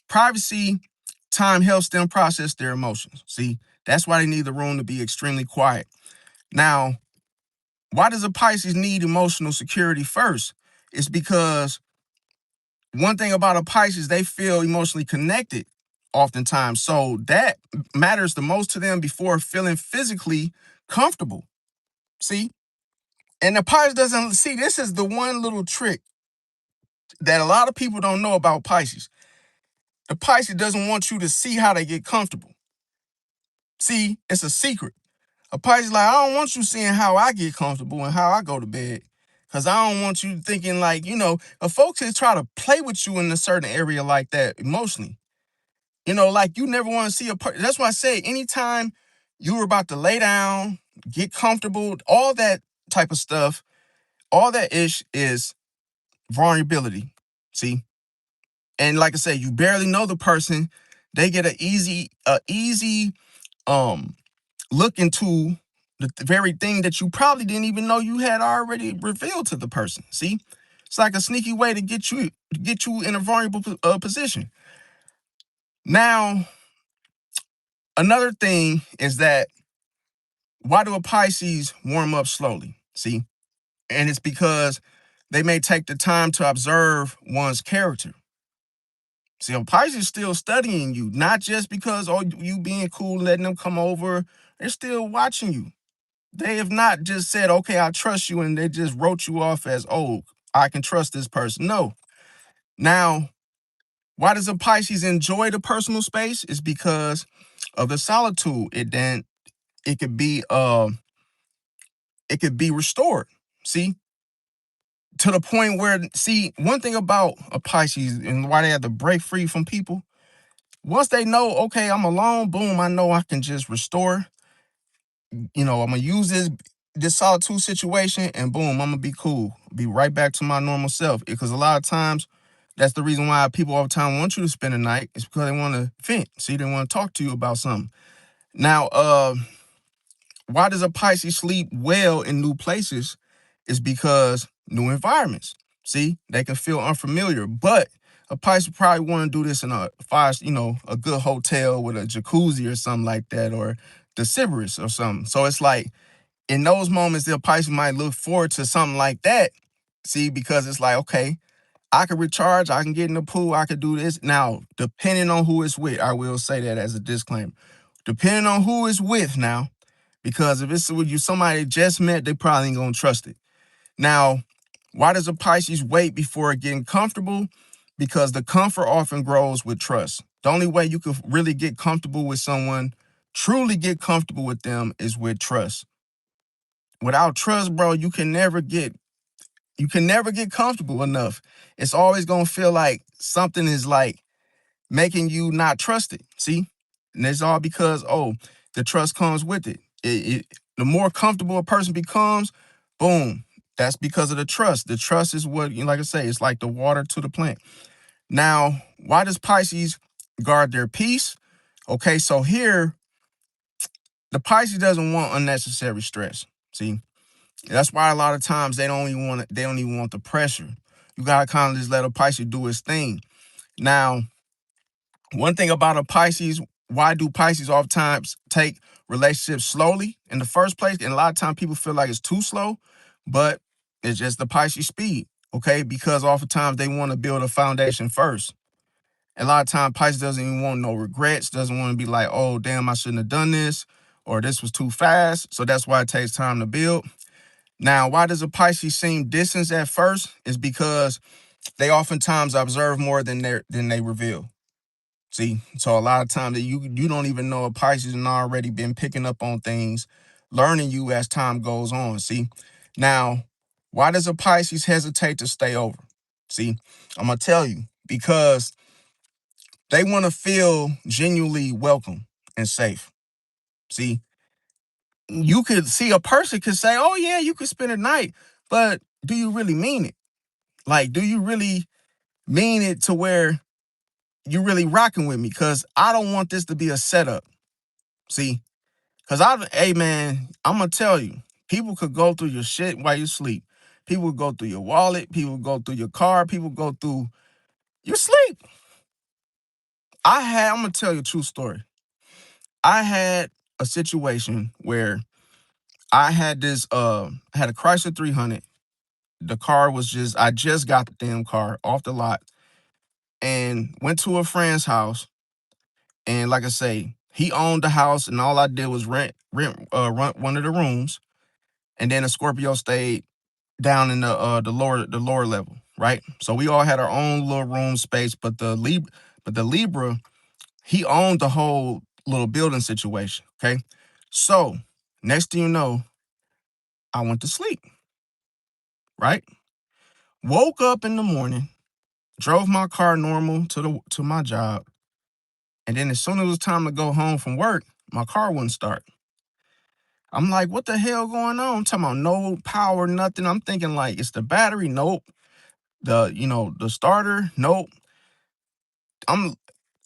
privacy, time helps them process their emotions. See, that's why they need the room to be extremely quiet. Now, why does a Pisces need emotional security first? It's because one thing about a Pisces, they feel emotionally connected oftentimes. So that matters the most to them before feeling physically comfortable. See? And the Pisces doesn't see, this is the one little trick that a lot of people don't know about Pisces. The Pisces doesn't want you to see how they get comfortable. See, it's a secret. A Pisces like, I don't want you seeing how I get comfortable and how I go to bed. Because I don't want you thinking like, a folks that try to play with you in a certain area like that emotionally. Like you never want to see that's why I say anytime you were about to lay down, get comfortable, all that type of stuff, all that ish is vulnerability. See? And like I said, you barely know the person. They get an easy look into the very thing that you probably didn't even know you had already revealed to the person. See? It's like a sneaky way to get you in a vulnerable position. Now, another thing is that why do a Pisces warm up slowly? See? And it's because they may take the time to observe one's character. See, a Pisces is still studying you, not just because, you being cool, letting them come over. They're still watching you. They have not just said, okay, I trust you, and they just wrote you off as, oh, I can trust this person. No. Now, why does a Pisces enjoy the personal space? It's because of the solitude. It could be restored. See? To the point where, see, one thing about a Pisces and why they have to break free from people, once they know, okay, I'm alone, boom, I know I can just restore. I'm gonna use this solitude situation, and boom, I'm gonna be cool, be right back to my normal self. Because a lot of times, that's the reason why people all the time want you to spend a night. It's because they want to vent. See, they want to talk to you about something. Now, why does a Pisces sleep well in new places? Is because new environments. See, they can feel unfamiliar, but a Pisces probably want to do this in a a good hotel with a jacuzzi or something like that, or the Sybaris or something. So it's like in those moments, the Pisces might look forward to something like that. See, because it's like, okay, I can recharge, I can get in the pool, I could do this. Now, depending on who it's with, I will say that as a disclaimer. Depending on who it's with now, because if it's with you somebody just met, they probably ain't gonna trust it. Now, why does a Pisces wait before getting comfortable? Because the comfort often grows with trust. The only way you can really get comfortable with someone, truly get comfortable with them, is with trust. Without trust, bro, you can never get comfortable enough. It's always gonna feel like something is like making you not trust it. See? And it's all because, the trust comes with it. The more comfortable a person becomes, boom, that's because of the trust. The trust is what, like I say, it's like the water to the plant. Now, why does Pisces guard their peace? Okay, so here, the Pisces doesn't want unnecessary stress. See? That's why a lot of times they don't even want the pressure. You gotta kind of just let a Pisces do his thing. Now, one thing about a Pisces, why do Pisces oftentimes take relationships slowly in the first place? And a lot of times people feel like it's too slow, but it's just the Pisces speed, okay? Because oftentimes they want to build a foundation first. A lot of times Pisces doesn't even want no regrets, doesn't want to be like, oh, damn, I shouldn't have done this, or this was too fast. So that's why it takes time to build. Now, why does a Pisces seem distant at first? Is because they oftentimes observe more than they reveal. See, so a lot of times that you don't even know a Pisces and already been picking up on things, learning you as time goes on. See, now, why does a Pisces hesitate to stay over? See, I'm gonna tell you, because they want to feel genuinely welcome and safe. See, you could see a person could say, "Oh yeah, you could spend a night," but do you really mean it? Like, do you really mean it to where you really rocking with me? Because I don't want this to be a setup. See, hey man, I'm gonna tell you, people could go through your shit while you sleep. People would go through your wallet. People would go through your car. People go through your sleep. I'm gonna tell you a true story. I had a situation where I had had a Chrysler 300. The car was I just got the damn car off the lot and went to a friend's house. And like I say, he owned the house, and all I did was rent one of the rooms. And then a Scorpio stayed down in the lower level, right? So we all had our own little room space, but the Libra, he owned the whole little building situation. Okay. So next thing you know, I went to sleep, right? Woke up in the morning, drove my car normal to my job, and then as soon as it was time to go home from work, my car wouldn't start. I'm like, what the hell going on? I'm talking about no power, nothing. I'm thinking like it's the battery. Nope. The starter. Nope. I'm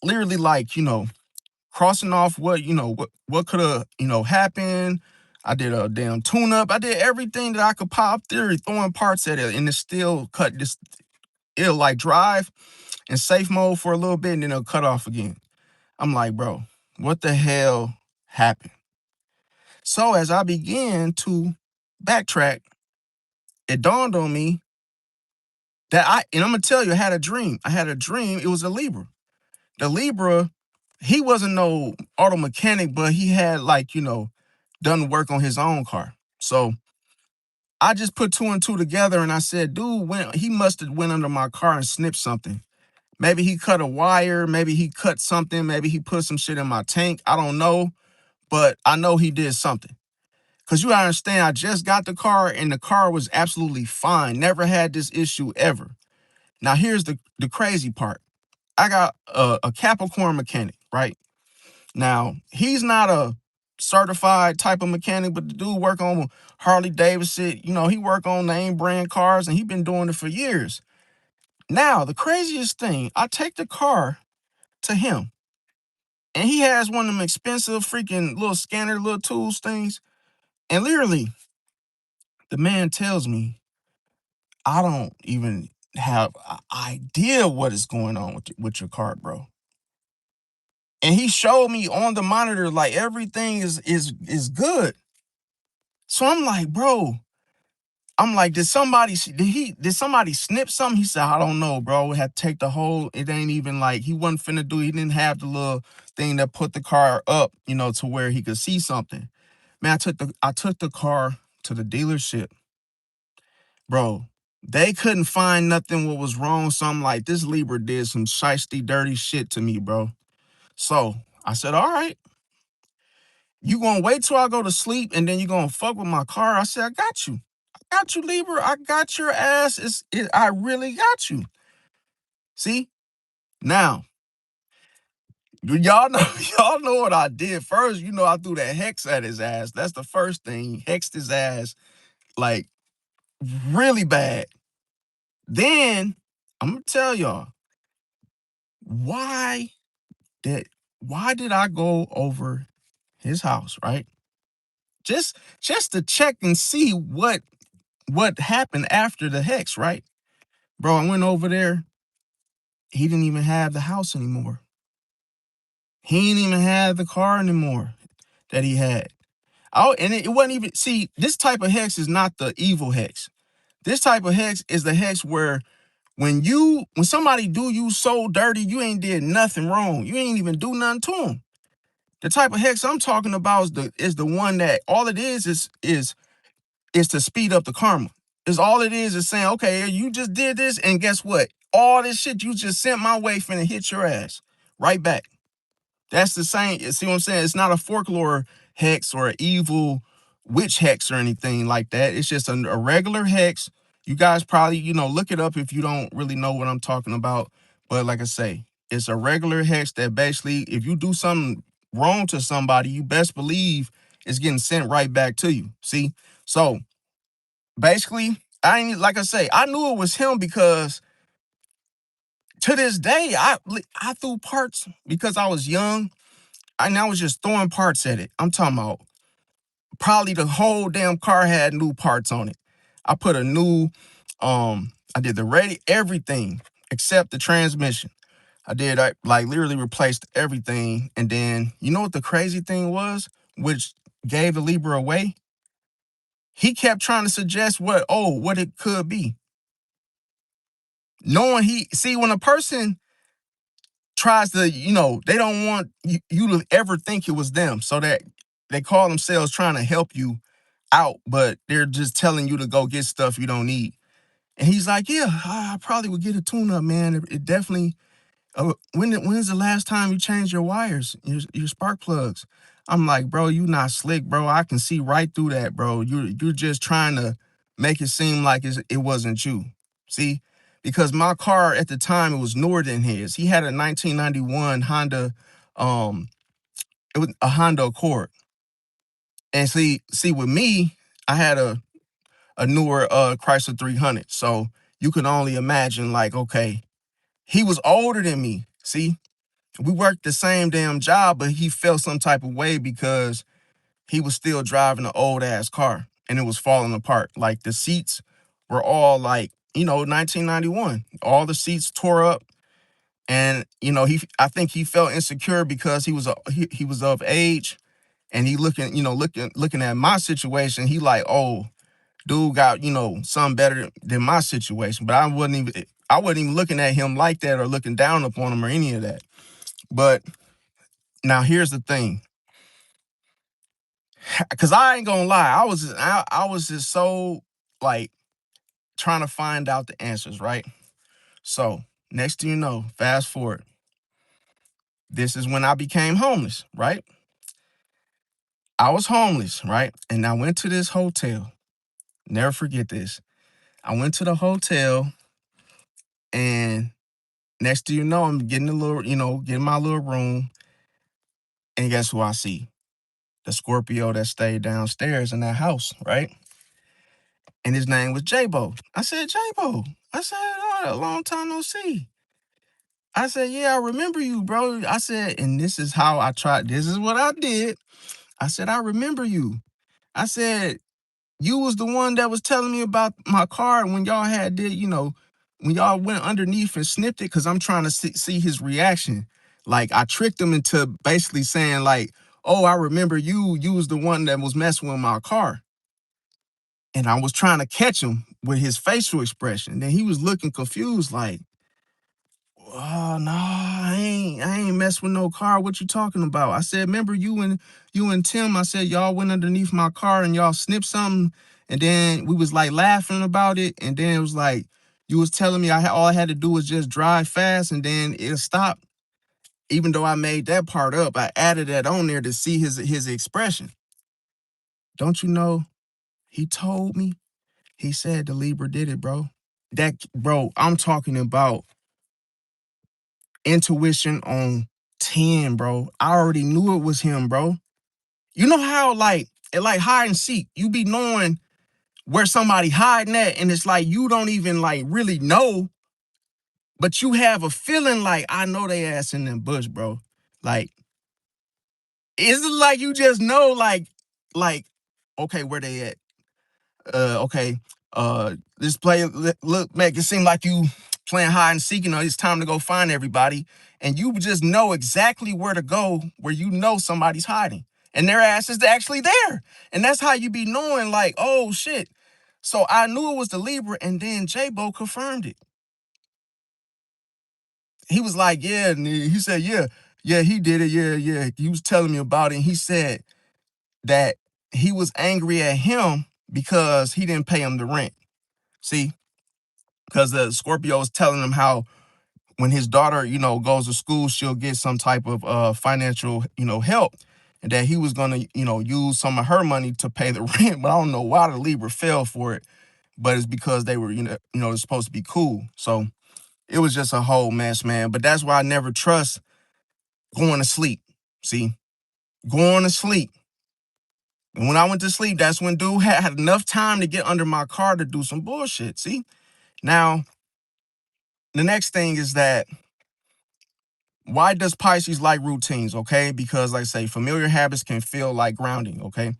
literally like, crossing off what could have, happened. I did a damn tune up. I did everything that I could pop theory, throwing parts at it, and it still cut this. It'll like drive in safe mode for a little bit and then it'll cut off again. I'm like, bro, what the hell happened? So as I began to backtrack, it dawned on me that and I'm gonna tell you, I had a dream. I had a dream. It was a Libra. The Libra, he wasn't no auto mechanic, but he had like, done work on his own car. So I just put two and two together and I said, dude, he must have went under my car and snipped something. Maybe he cut a wire, maybe he cut something, maybe he put some shit in my tank. I don't know, but I know he did something. Cause you understand, I just got the car and the car was absolutely fine. Never had this issue ever. Now here's the crazy part. I got a Capricorn mechanic, right? Now, he's not a certified type of mechanic, but the dude work on Harley Davidson. He work on name brand cars and he been doing it for years. Now, the craziest thing, I take the car to him and he has one of them expensive freaking little scanner, little tools things. And literally, the man tells me, I don't even have an idea what is going on with your car, bro. And he showed me on the monitor like everything is good. So I'm like, bro, I'm like, did somebody snip something? He said, I don't know, bro. We had to take the whole, it ain't even like he wasn't finna do, he didn't have the little thing that put the car up, to where he could see something. Man, I took the car to the dealership, bro. They couldn't find nothing what was wrong. So I'm like, this Libra did some shiesty, dirty shit to me, bro. So I said, all right, you gonna wait till I go to sleep and then you gonna fuck with my car? I said, I got you. I got you, Libra. I got your ass. I really got you. See? Now, y'all know, y'all know what I did. First, I threw that hex at his ass. That's the first thing. Hexed his ass like really bad. Then I'm gonna tell y'all why did why did I go over his house, right? Just to check and see what happened after the hex, right? Bro, I went over there. He didn't even have the house anymore. He didn't even have the car anymore that he had. Oh, and it wasn't even, see, this type of hex is not the evil hex. This type of hex is the hex where when somebody do you so dirty, you ain't did nothing wrong. You ain't even do nothing to them. The type of hex I'm talking about is the one that all it is to speed up the karma. Is all it is saying, okay, you just did this, and guess what? All this shit you just sent my way finna hit your ass right back. That's the same. See what I'm saying? It's not a folklore hex or an evil witch hex or anything like that. It's just a regular hex. You guys probably, look it up if you don't really know what I'm talking about. But like I say, it's a regular hex that basically, if you do something wrong to somebody, you best believe it's getting sent right back to you. See? So basically, like I say, I knew it was him because to this day, I threw parts because I was young. I was just throwing parts at it. I'm talking about probably the whole damn car had new parts on it. I put a new, I did the everything except the transmission. I like literally replaced everything. And then, you know what the crazy thing was, which gave the Libra away? He kept trying to suggest what it could be. When a person tries to, they don't want you to ever think it was them. So that they call themselves trying to help you out, but they're just telling you to go get stuff you don't need. And he's like, yeah, I probably would get a tune-up, man. It definitely, when's the last time you changed your wires, your spark plugs? I'm like, bro, you not slick, bro. I can see right through that, bro. You're just trying to make it seem like it wasn't you. See? Because my car at the time, it was newer than his. He had a 1991 Honda, it was a Honda Accord. And see, with me, I had a newer Chrysler 300. So you can only imagine, like, okay, he was older than me. See, we worked the same damn job, but he felt some type of way because he was still driving an old ass car and it was falling apart. Like the seats were all like, 1991. All the seats tore up. And I think he felt insecure because he was of age, and he looking at my situation. He like, oh, dude got, something better than my situation. But I wasn't even looking at him like that or looking down upon him or any of that. But now here's the thing. Cause I ain't gonna lie, I was just so like trying to find out the answers, right? So next thing you know, fast forward. This is when I became homeless, right? I was homeless, right? And I went to this hotel. Never forget this. I went to the hotel, and next thing you know, I'm getting getting my little room. And guess who I see? The Scorpio that stayed downstairs in that house, right? And his name was J-Bo. I said, J-Bo. I said, oh, a long time no see. I said, yeah, I remember you, bro. I said, and this is how I tried. This is what I did. I said, I remember you. I said, you was the one that was telling me about my car when y'all had did, when y'all went underneath and snipped it, because I'm trying to see his reaction. Like, I tricked him into basically saying, like, oh, I remember you was the one that was messing with my car. And I was trying to catch him with his facial expression. Then he was looking confused, like, oh no, I ain't mess with no car. What you talking about? I said, remember you and Tim, I said y'all went underneath my car and y'all snipped something. And then we was like laughing about it. And then it was like, you was telling me all I had to do was just drive fast and then it'll stop. Even though I made that part up, I added that on there to see his expression. Don't you know? He told me, he said the Libra did it, bro. Bro, I'm talking about intuition on 10, bro. I already knew it was him, bro. You know how like hide and seek, you be knowing where somebody hiding at, and it's like you don't even like really know, but you have a feeling like I know they ass in them bush, bro. Like, is it like you just know like okay, where they at? Okay, this play look make it seem like you playing hide and seek. You know, it's time to go find everybody, and you just know exactly where to go, where you know somebody's hiding, and their ass is actually there, and that's how you be knowing, like, oh shit. So I knew it was the Libra, and then J-Bo confirmed it. He was like, yeah, and he said, yeah, he did it, yeah. He was telling me about it, and he said that he was angry at him because he didn't pay him the rent. See, because the Scorpio is telling him how when his daughter, goes to school, she'll get some type of financial, help, and that he was gonna, use some of her money to pay the rent. But I don't know why the Libra fell for it, but it's because they were, it's supposed to be cool. So it was just a whole mess, man. But that's why I never trust going to sleep. See, going to sleep. And when I went to sleep, that's when dude had enough time to get under my car to do some bullshit. See, now the next thing is that, why does Pisces like routines? Okay, because like I say, familiar habits can feel like grounding. Okay,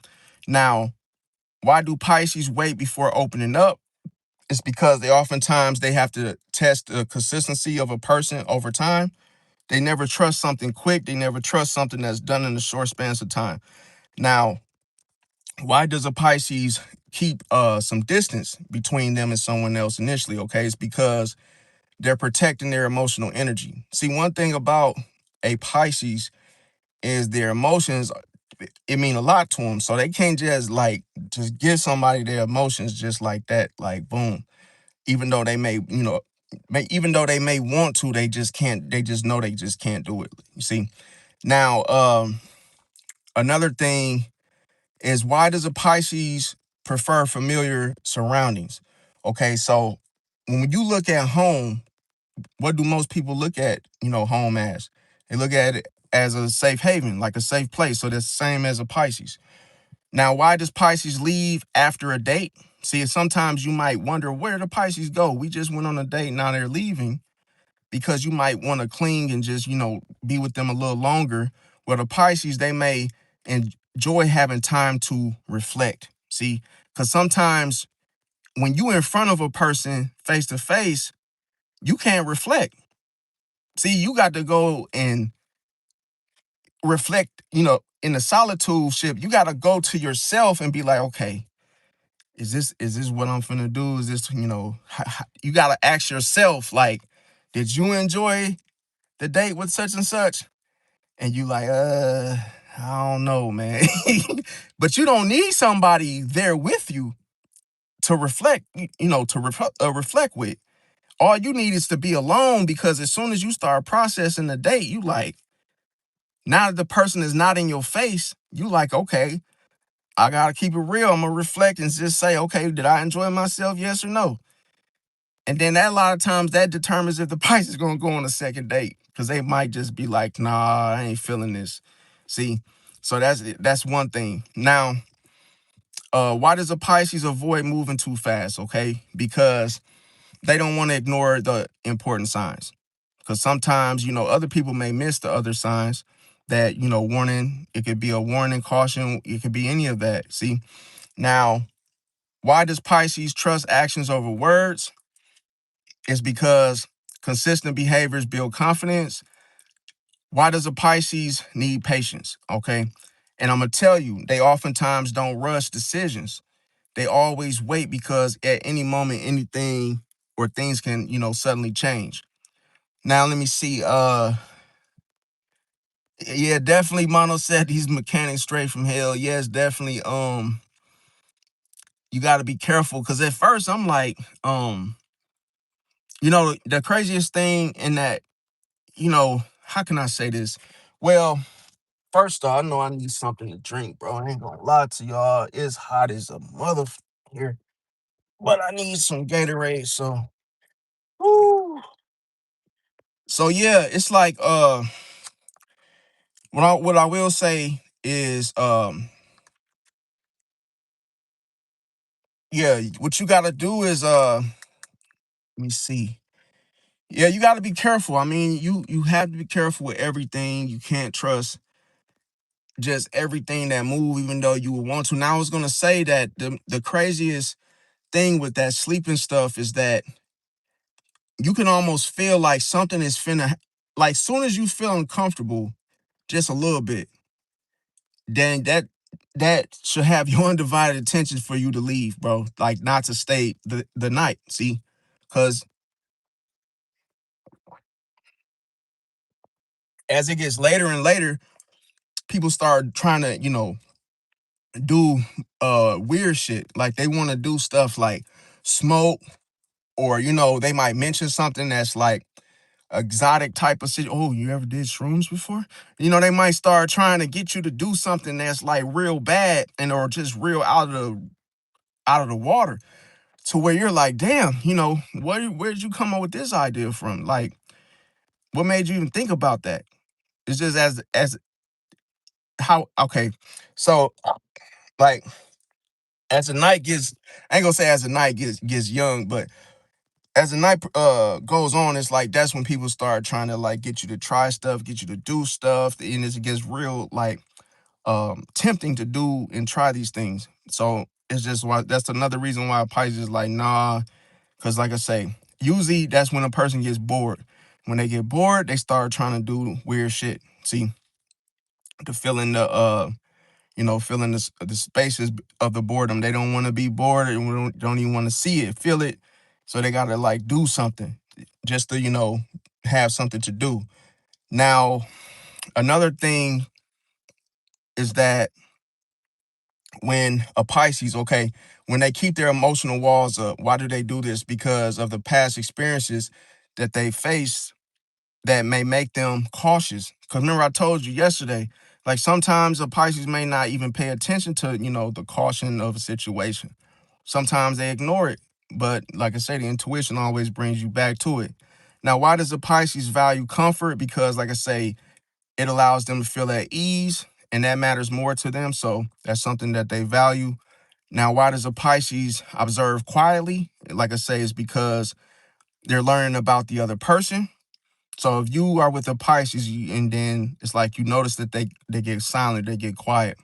now why do Pisces wait before opening up? It's because they have to test the consistency of a person over time. They never trust something quick. They never trust something that's done in a short spans of time. Now, why does a Pisces keep some distance between them and someone else initially? Okay, it's because they're protecting their emotional energy. See, one thing about a Pisces is their emotions, it mean a lot to them. So they can't just give somebody their emotions just like that, like boom. Even though they even though they may want to, they just can't. They just know they just can't do it. You see. Now, another thing is, why does a Pisces prefer familiar surroundings? Okay, so when you look at home, what do most people look at, home as? They look at it as a safe haven, like a safe place. So that's the same as a Pisces. Now, why does Pisces leave after a date? See, sometimes you might wonder, where do Pisces go? We just went on a date, now they're leaving, because you might want to cling and just, be with them a little longer. Well, the Pisces, they may enjoy having time to reflect. See, because sometimes when you in front of a person face to face, you can't reflect. See, you got to go and reflect, in the solitude ship. You got to go to yourself and be like, okay, is this what I'm finna do? Is this, you got to ask yourself, like, did you enjoy the date with such and such? And you like, I don't know, man. But you don't need somebody there with you to reflect, reflect with. All you need is to be alone, because as soon as you start processing the date, you like, now that the person is not in your face, you like, okay, I gotta keep it real. I'm gonna reflect and just say, okay, did I enjoy myself? Yes or no? And then that, a lot of times, that determines if the Pisces is gonna go on a second date, because they might just be like, nah, I ain't feeling this. See, so that's one thing. Now, why does a Pisces avoid moving too fast? Okay, because they don't want to ignore the important signs. Because sometimes, other people may miss the other signs that, warning. It could be a warning, caution. It could be any of that. See, now, why does Pisces trust actions over words? It's because consistent behaviors build confidence. Why does a Pisces need patience? Okay. And I'm going to tell you, they oftentimes don't rush decisions. They always wait because at any moment, anything or things can, suddenly change. Now, let me see. Yeah, definitely Mono said these mechanics straight from hell. Yes, definitely. You got to be careful because at first I'm like, the craziest thing in that, how can I say this? Well, first off, I know I need something to drink, bro. I ain't gonna lie to y'all. It's hot as a mother here, but I need some Gatorade. Woo. So yeah, it's like what I will say is yeah, what you gotta do is let me see. Yeah, you gotta be careful. I mean, you have to be careful with everything. You can't trust just everything that move, even though you would want to. Now I was gonna say that the craziest thing with that sleeping stuff is that you can almost feel like something is finna, like soon as you feel uncomfortable, just a little bit, then that should have your undivided attention for you to leave, bro. Like not to stay the night. See, because as it gets later and later, people start trying to, do weird shit. Like they want to do stuff like smoke, or they might mention something that's like exotic type of situation. Oh, you ever did shrooms before? They might start trying to get you to do something that's like real bad and or just real out of the water, to where you're like, damn, where'd you come up with this idea from? Like, what made you even think about that? It's just as how okay. So like as the night gets, I ain't gonna say as the night gets young, but as the night goes on, it's like that's when people start trying to like get you to try stuff, get you to do stuff, and it gets real like tempting to do and try these things. So it's just why that's another reason why Pisces is like, nah, because like I say, usually that's when a person gets bored. When they get bored, they start trying to do weird shit. See, to fill in fill in the spaces of the boredom. They don't want to be bored and don't even want to see it, feel it. So they gotta like do something just to, have something to do. Now, another thing is that when a Pisces, okay, when they keep their emotional walls up, why do they do this? Because of the past experiences that they faced that may make them cautious. Because remember, I told you yesterday, like sometimes a Pisces may not even pay attention to, the caution of a situation. Sometimes they ignore it. But like I say, the intuition always brings you back to it. Now, why does a Pisces value comfort? Because, like I say, it allows them to feel at ease, and that matters more to them. So that's something that they value. Now, why does a Pisces observe quietly? Like I say, it's because they're learning about the other person. So if you are with a Pisces and then it's like you notice that they get silent, they get quiet.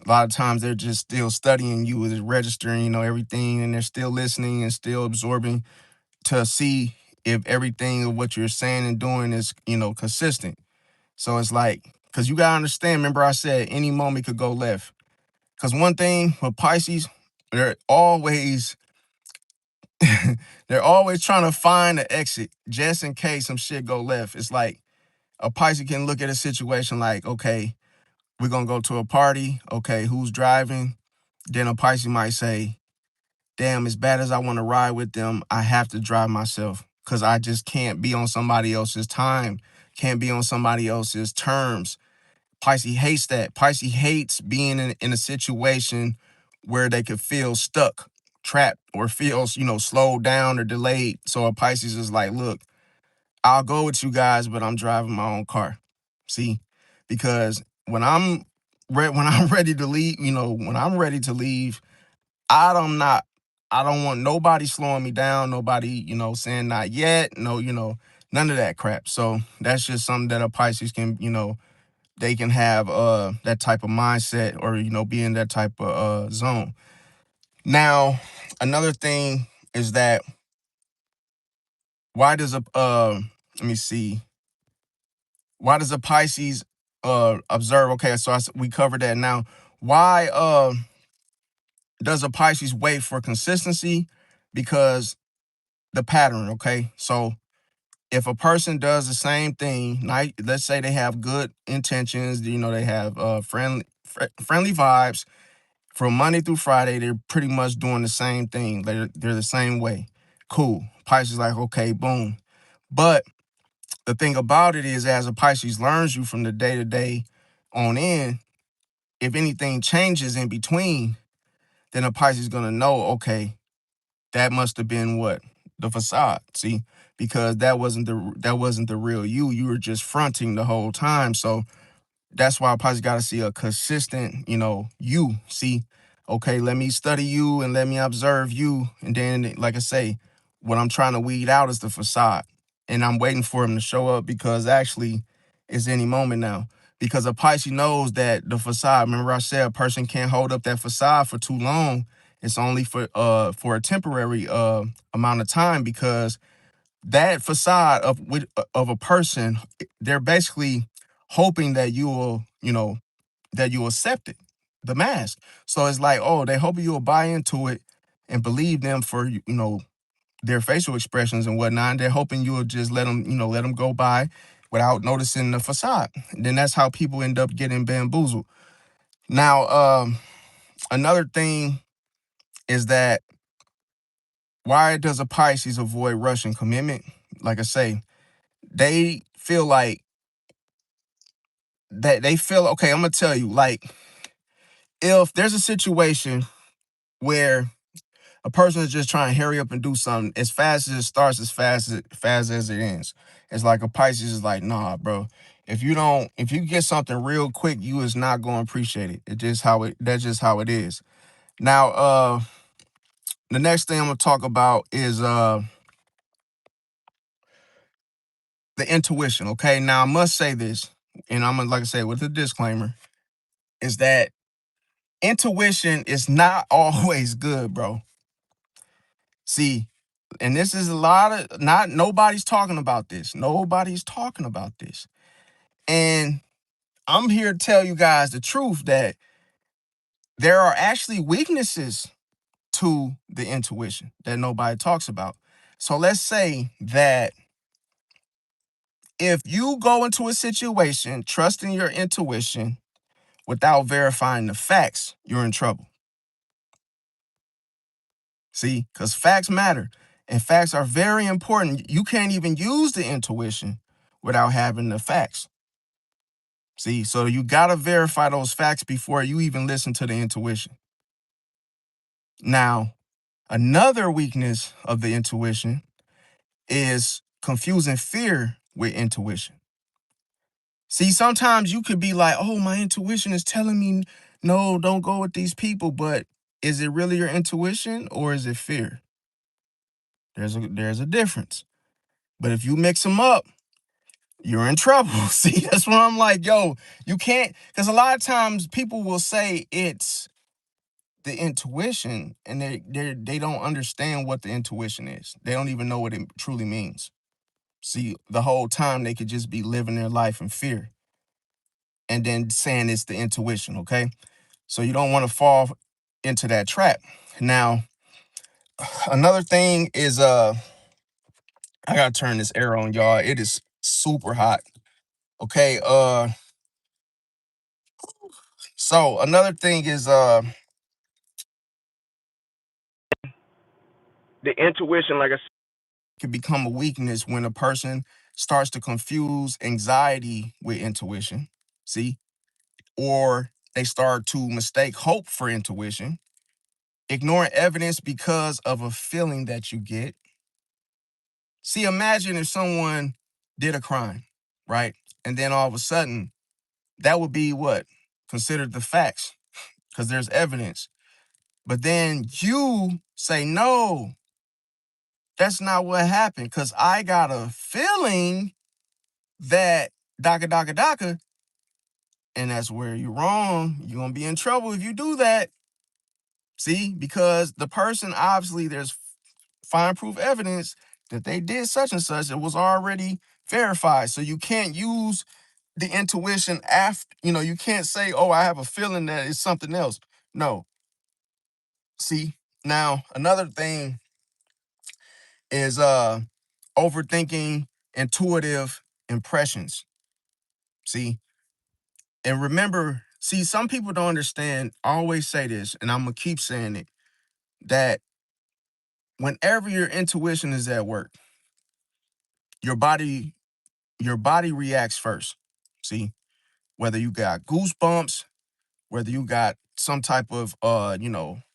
A lot of times they're just still studying you, is registering, everything, and they're still listening and still absorbing to see if everything of what you're saying and doing is, consistent. So it's like, because you gotta understand, remember I said any moment could go left. Because one thing with Pisces, they're always they're always trying to find an exit just in case some shit go left. It's like a Pisces can look at a situation like, okay, we're gonna go to a party. Okay, who's driving? Then a Pisces might say, damn, as bad as I want to ride with them, I have to drive myself because I just can't be on somebody else's time, can't be on somebody else's terms. Pisces hates that. Pisces hates being in a situation where they could feel stuck, trapped, or feel, slowed down or delayed. So a Pisces is like, look, I'll go with you guys, but I'm driving my own car. See, because when I'm ready to leave, when I'm ready to leave, I don't not I don't want nobody slowing me down, nobody, saying not yet, no, none of that crap. So that's just something that a Pisces can, they can have that type of mindset or, be in that type of zone. Now, another thing is that why does a let me see. Why does a Pisces observe? Okay, so we covered that now. Why does a Pisces wait for consistency? Because the pattern, okay? So if a person does the same thing, let's say they have good intentions, they have friendly vibes from Monday through Friday, they're pretty much doing the same thing. They're the same way. Cool. Pisces like, okay, boom. But the thing about it is, as a Pisces learns you from the day to day on in, if anything changes in between, then a Pisces is gonna know, okay, that must have been what? The facade. See, because that wasn't the real you. You were just fronting the whole time. So that's why I probably got to see a consistent, you see, okay, let me study you and let me observe you. And then, like I say, what I'm trying to weed out is the facade. And I'm waiting for him to show up because actually it's any moment now. Because a Pisces knows that the facade, remember I said a person can't hold up that facade for too long. It's only for a temporary amount of time because that facade of a person, they're basically hoping that you will, that you accept it, the mask. So it's like, oh, they hoping you will buy into it and believe them for, their facial expressions and whatnot. And they're hoping you will just let them go by without noticing the facade. And then that's how people end up getting bamboozled. Now, another thing is that why does a Pisces avoid rushing commitment? Like I say, they feel like okay, I'm gonna tell you, like, if there's a situation where a person is just trying to hurry up and do something as fast as it starts, as fast as it ends. It's like a Pisces is like, nah, bro. If you get something real quick, you is not gonna appreciate it. That's just how it is. Now, the next thing I'm gonna talk about is the intuition. Okay. Now I must say this, and I'm gonna, like I said, with a disclaimer, is that intuition is not always good, bro. See, and this is a lot of not nobody's talking about this. Nobody's talking about this. And I'm here to tell you guys the truth that there are actually weaknesses to the intuition that nobody talks about. So let's say that if you go into a situation trusting your intuition without verifying the facts, you're in trouble. See, because facts matter and facts are very important. You can't even use the intuition without having the facts. See, so you got to verify those facts before you even listen to the intuition. Now, another weakness of the intuition is confusing fear with intuition. See, sometimes you could be like, oh, my intuition is telling me, no, don't go with these people. But is it really your intuition or is it fear? There's a difference. But if you mix them up, you're in trouble. See, that's where I'm like, yo, you can't, because a lot of times people will say it's the intuition and they don't understand what the intuition is. They don't even know what it truly means. See, the whole time they could just be living their life in fear and then saying it's the intuition, okay? So you don't want to fall into that trap. Now, another thing is I gotta turn this air on, y'all. It is super hot. Okay, so another thing is the intuition, like I said, can become a weakness when a person starts to confuse anxiety with intuition. See, or they start to mistake hope for intuition, ignoring evidence because of a feeling that you get. See, imagine if someone did a crime, right? And then all of a sudden, that would be what? Considered the facts because there's evidence. But then you say, no, that's not what happened because I got a feeling that DACA, and that's where you're wrong. You're going to be in trouble if you do that. See, because the person, obviously, there's find proof evidence that they did such and such. It was already verified. So you can't use the intuition after, you can't say, oh, I have a feeling that it's something else. No. See, now another thing is overthinking intuitive impressions. See, and remember, see, some people don't understand. I always say this, and I'm gonna keep saying it, that whenever your intuition is at work, your body reacts first. See, whether you got goosebumps, whether you got some type of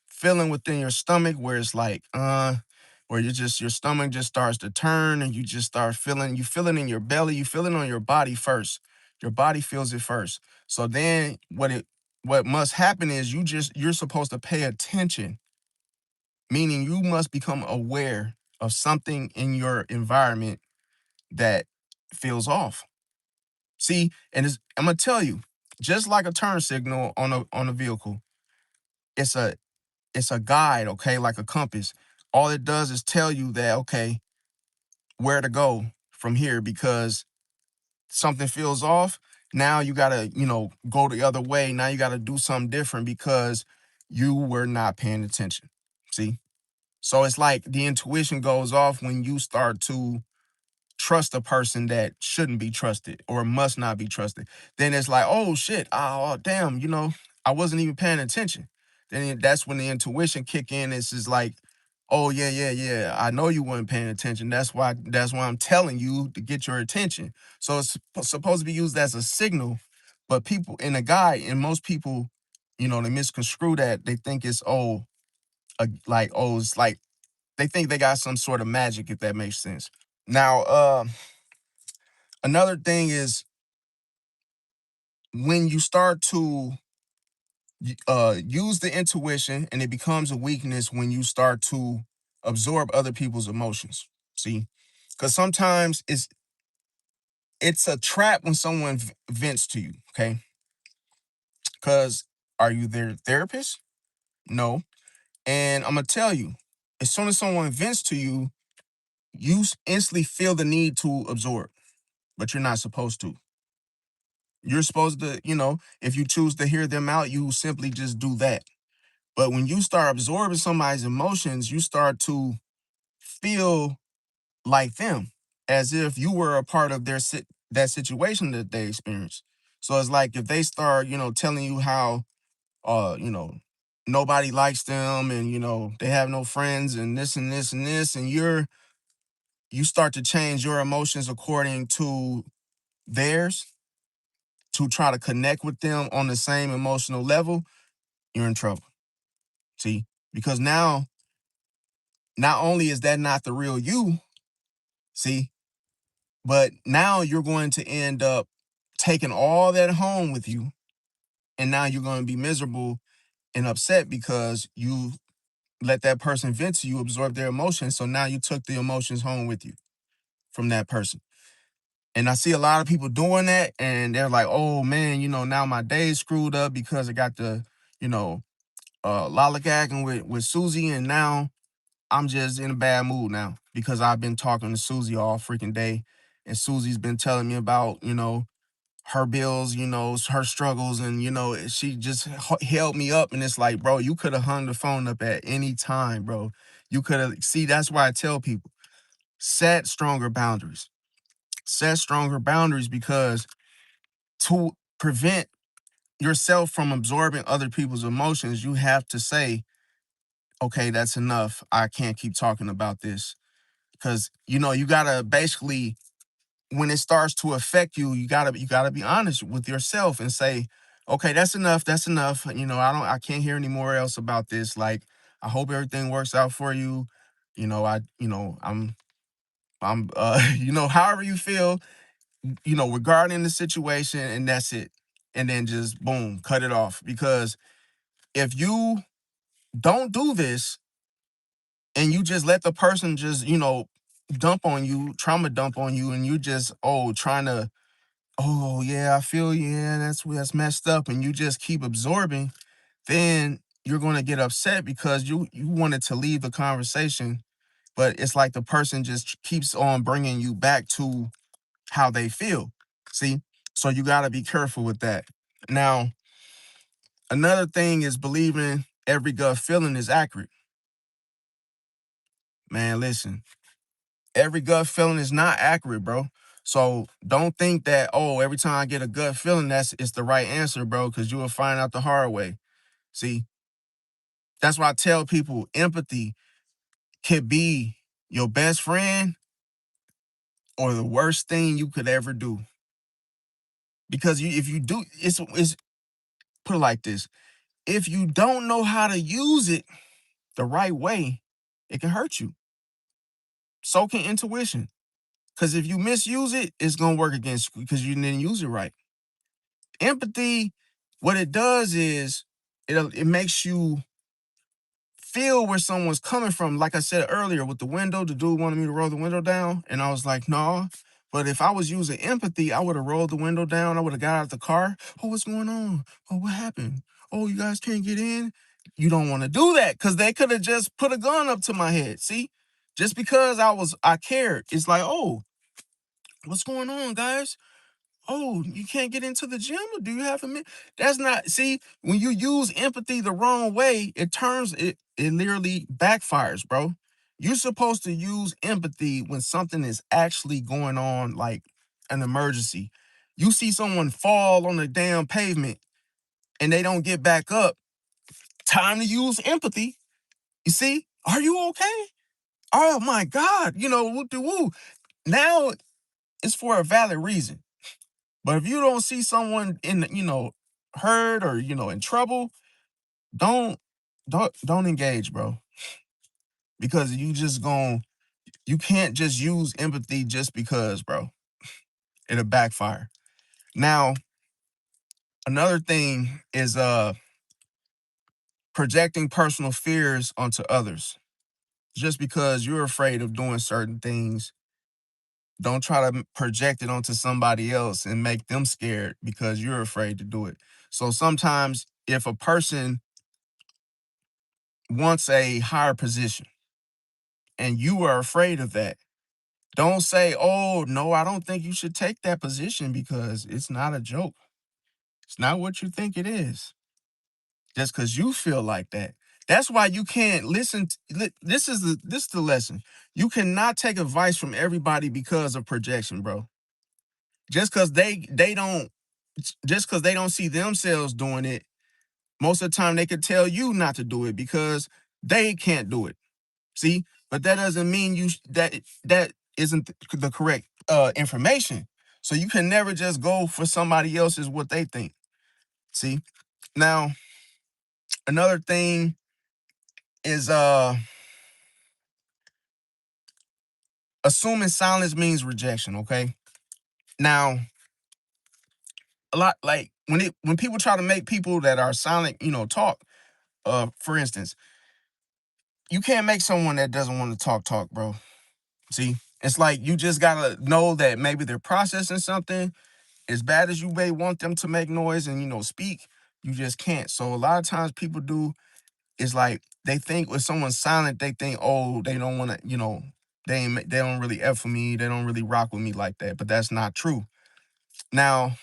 feeling within your stomach where it's like where your stomach just starts to turn and you just start feeling, you feel it in your belly, you feel it on your body first. Your body feels it first. So then what must happen is you're supposed to pay attention, meaning you must become aware of something in your environment that feels off. See, and I'm gonna tell you, just like a turn signal on a vehicle, it's a guide, okay, like a compass. All it does is tell you that, okay, where to go from here because something feels off. Now you gotta, go the other way. Now you gotta do something different because you were not paying attention. See? So it's like the intuition goes off when you start to trust a person that shouldn't be trusted or must not be trusted. Then it's like, oh shit, oh damn, I wasn't even paying attention. Then that's when the intuition kick in. It's just like, oh yeah, yeah, yeah. I know you weren't paying attention. That's why I'm telling you to get your attention. So it's supposed to be used as a signal, but people in a guide, and most people, they misconstrue that. They think it's it's like they think they got some sort of magic, if that makes sense. Now, another thing is when you start to use the intuition, and it becomes a weakness when you start to absorb other people's emotions. See, because sometimes it's a trap when someone vents to you. Okay, because are you their therapist? No, and I'm gonna tell you, as soon as someone vents to you, you instantly feel the need to absorb, but you're not supposed to. You're supposed to, if you choose to hear them out, you simply just do that. But when you start absorbing somebody's emotions, you start to feel like them, as if you were a part of that situation that they experienced. So it's like if they start, telling you how, nobody likes them, and they have no friends, and this and this and this, and you start to change your emotions according to theirs to try to connect with them on the same emotional level, you're in trouble. See, because now not only is that not the real you, see, but now you're going to end up taking all that home with you. And now you're going to be miserable and upset because you let that person vent to you, absorb their emotions. So now you took the emotions home with you from that person. And I see a lot of people doing that, and they're like, oh man, now my day's screwed up because I got the, you know, lollygagging with Susie, and now I'm just in a bad mood now because I've been talking to Susie all freaking day, and Susie's been telling me about, her bills, her struggles, and she just held me up, and it's like, bro, you could have hung the phone up at any time, bro. You could have, see, that's why I tell people, set stronger boundaries. Set stronger boundaries because to prevent yourself from absorbing other people's emotions, you have to say, okay, that's enough. I can't keep talking about this. Because you gotta basically, when it starts to affect you, you gotta be honest with yourself and say, okay, that's enough. That's enough. I can't hear any more else about this. Like, I hope everything works out for you. I'm however you feel, regarding the situation, and that's it. And then just boom, cut it off. Because if you don't do this and you just let the person just, dump on you, trauma dump on you, and you just, trying to, oh yeah, I feel, yeah, that's messed up, and you just keep absorbing, then you're gonna get upset because you wanted to leave the conversation but it's like the person just keeps on bringing you back to how they feel. See? So you got to be careful with that. Now, another thing is believing every gut feeling is accurate. Man, listen, every gut feeling is not accurate, bro. So don't think that, oh, every time I get a gut feeling, it's the right answer, bro, because you will find out the hard way. See, that's why I tell people empathy could be your best friend or the worst thing you could ever do. Because if you do, it's put it like this. If you don't know how to use it the right way, it can hurt you. So can intuition. Because if you misuse it, it's gonna work against you because you didn't use it right. Empathy, what it does is it makes you feel where someone's coming from. Like I said earlier with the window, the dude wanted me to roll the window down, and I was like, no. But if I was using empathy, I would have rolled the window down. I would have got out of the car. Oh, what's going on? Oh, what happened? Oh, you guys can't get in? You don't want to do that because they could have just put a gun up to my head. See? Just because I cared. It's like, oh, what's going on, guys? Oh, you can't get into the gym? Or do you have a minute? That's not, see, when you use empathy the wrong way, it literally backfires, bro. You're supposed to use empathy when something is actually going on, like an emergency. You see someone fall on the damn pavement and they don't get back up. Time to use empathy. You see? Are you okay? Oh my God. Woo. Now it's for a valid reason. But if you don't see someone hurt or, in trouble, don't don't engage, bro. Because you can't just use empathy just because, bro. It'll backfire. Now, another thing is projecting personal fears onto others. Just because you're afraid of doing certain things, don't try to project it onto somebody else and make them scared because you're afraid to do it. So sometimes if a person wants a higher position and you are afraid of that, don't say, oh, no, I don't think you should take that position because it's not a joke. It's not what you think it is. Just because you feel like that. That's why you can't listen. This is the lesson. You cannot take advice from everybody because of projection, bro. Just because they don't just because they don't see themselves doing it, most of the time they could tell you not to do it because they can't do it. See, but that doesn't mean that isn't the correct information. So you can never just go for somebody else's what they think. See, now another thing is assuming silence means rejection. Okay, now a lot like when people try to make people that are silent, talk. For instance, you can't make someone that doesn't want to talk, bro. See, it's like you just gotta know that maybe they're processing something. As bad as you may want them to make noise and speak, you just can't. So a lot of times people do is like they think when someone's silent, they think, oh, they don't want to, they don't really F with me, they don't really rock with me like that. But that's not true. Now,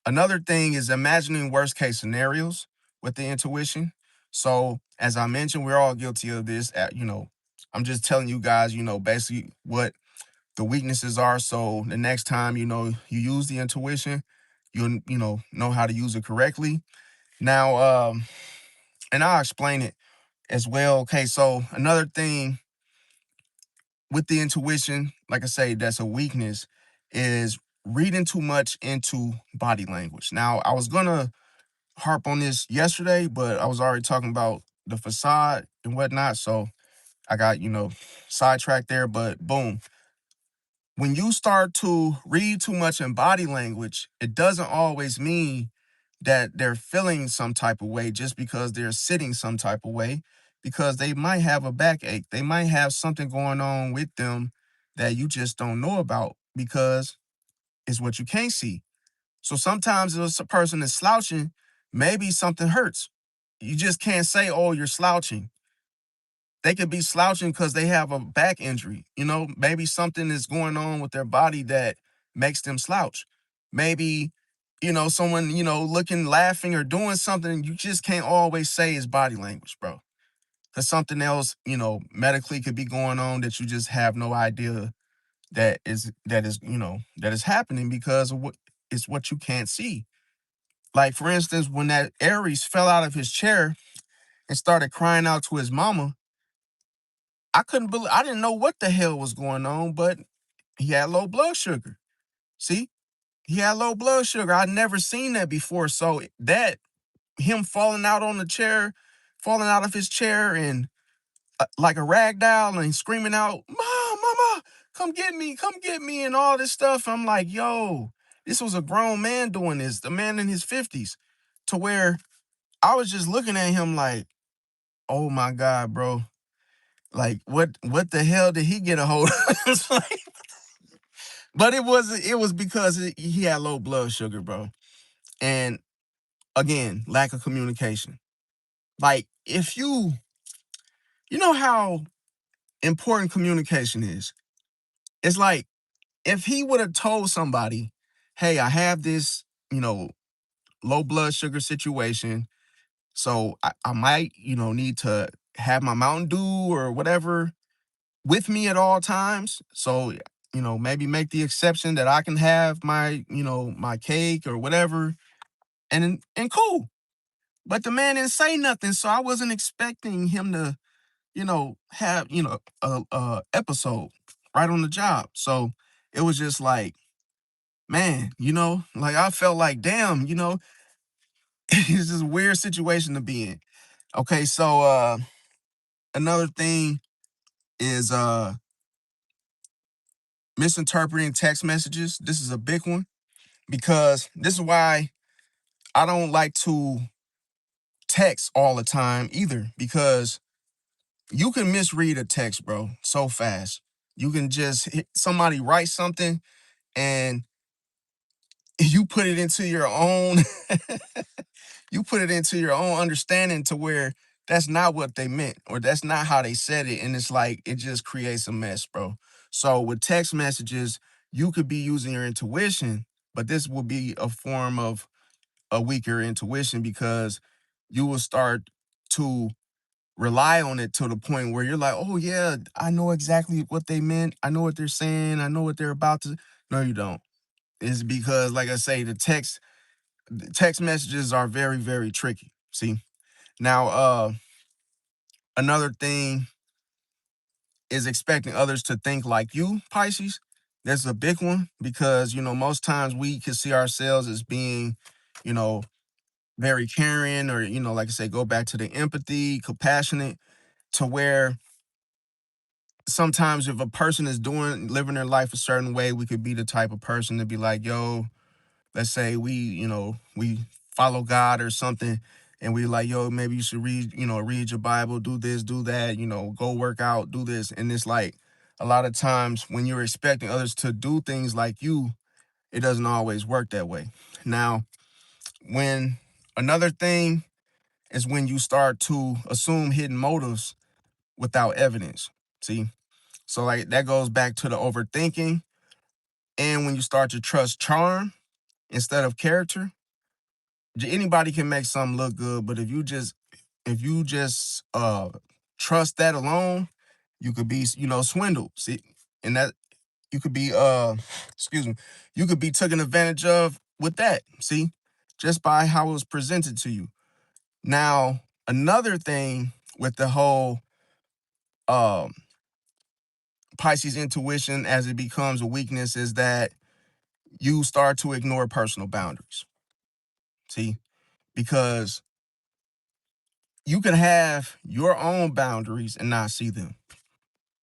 another thing is imagining worst case scenarios with the intuition. So as I mentioned, we're all guilty of this. I'm just telling you guys, basically what the weaknesses are. So the next time, you use the intuition, you'll, know how to use it correctly. Now, and I'll explain it as well. Okay, so another thing with the intuition, like I say, that's a weakness, is reading too much into body language. Now, I was gonna harp on this yesterday, but I was already talking about the facade and whatnot. So I got, sidetracked there, but boom. When you start to read too much in body language, it doesn't always mean that they're feeling some type of way just because they're sitting some type of way, because they might have a backache. They might have something going on with them that you just don't know about because it's what you can't see. So sometimes if a person is slouching, maybe something hurts. You just can't say, oh, you're slouching. They could be slouching because they have a back injury. Maybe something is going on with their body that makes them slouch. Maybe, someone, looking, laughing, or doing something you just can't always say is body language, bro. Because something else, medically could be going on that you just have no idea that is happening because of what it's what you can't see. Like, for instance, when that Aries fell out of his chair and started crying out to his mama, I didn't know what the hell was going on, but he had low blood sugar. See, he had low blood sugar. I'd never seen that before. So that him falling out of his chair and like a rag doll and screaming out, "Mom, mama, come get me," and all this stuff. I'm like, yo, this was a grown man doing this, a man in his 50s, to where I was just looking at him like, oh my God, bro. Like, what the hell did he get a hold of? It's like, but it was because he had low blood sugar, bro. And again, lack of communication. Like, if you know how important communication is. It's like, if he would have told somebody, hey, I have this, low blood sugar situation. So I might, need to have my Mountain Dew or whatever with me at all times. So, maybe make the exception that I can have my, my cake or whatever, and cool. But the man didn't say nothing, so I wasn't expecting him to, have, a episode right on the job. So it was just like, man, like I felt like, damn, it's just a weird situation to be in. Okay, so another thing is misinterpreting text messages. This is a big one because this is why I don't like to text all the time either, because you can misread a text, bro, so fast. You can just somebody write something and you put it into your own you put it into your own understanding to where that's not what they meant or that's not how they said it, and it's like it just creates a mess, bro. So with text messages, you could be using your intuition, but this will be a form of a weaker intuition because you will start to rely on it to the point where you're like, oh yeah, I know exactly what they meant. I know what they're saying. I know what they're about to. No, you don't. It's because, like I say, the text messages are very, very tricky. See, now, another thing is expecting others to think like you, Pisces. That's a big one because, most times we can see ourselves as being, you know, very caring, or, like I say, go back to the empathy, compassionate, to where sometimes if a person is living their life a certain way, we could be the type of person to be like, yo, let's say we follow God or something, and we like, yo, maybe you should read your Bible, do this, do that, go work out, do this. And it's like a lot of times when you're expecting others to do things like you, it doesn't always work that way. Now, when another thing is when you start to assume hidden motives without evidence. See? So like that goes back to the overthinking. And when you start to trust charm instead of character, anybody can make something look good, but if you just trust that alone, you could be, swindled. See, and that you could be excuse me, you could be taken advantage of with that. See, just by how it was presented to you. Now, another thing with the whole um Pisces intuition as it becomes a weakness is that you start to ignore personal boundaries. See, because you can have your own boundaries and not see them.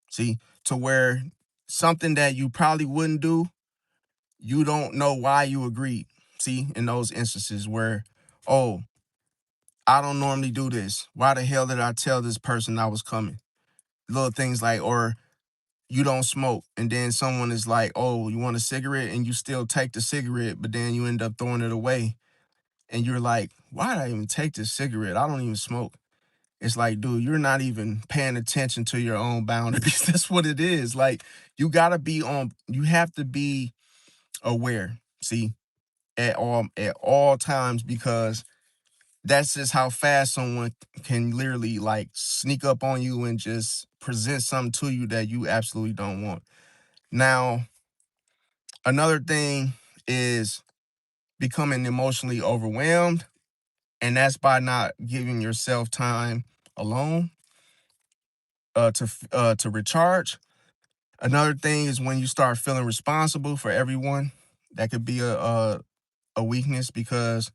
See, to where something that you probably wouldn't do, you don't know why you agreed. See, in those instances where, oh, I don't normally do this. Why the hell did I tell this person I was coming? Little things like, or you don't smoke, and then someone is like, oh, you want a cigarette, and you still take the cigarette, but then you end up throwing it away. And you're like, why did I even take this cigarette? I don't even smoke. It's like, dude, you're not even paying attention to your own boundaries. That's what it is. Like, you have to be aware, see, at all times, because that's just how fast someone can literally like sneak up on you and just present something to you that you absolutely don't want. Now, another thing is becoming emotionally overwhelmed, and that's by not giving yourself time alone to recharge. Another thing is when you start feeling responsible for everyone. That could be a weakness, because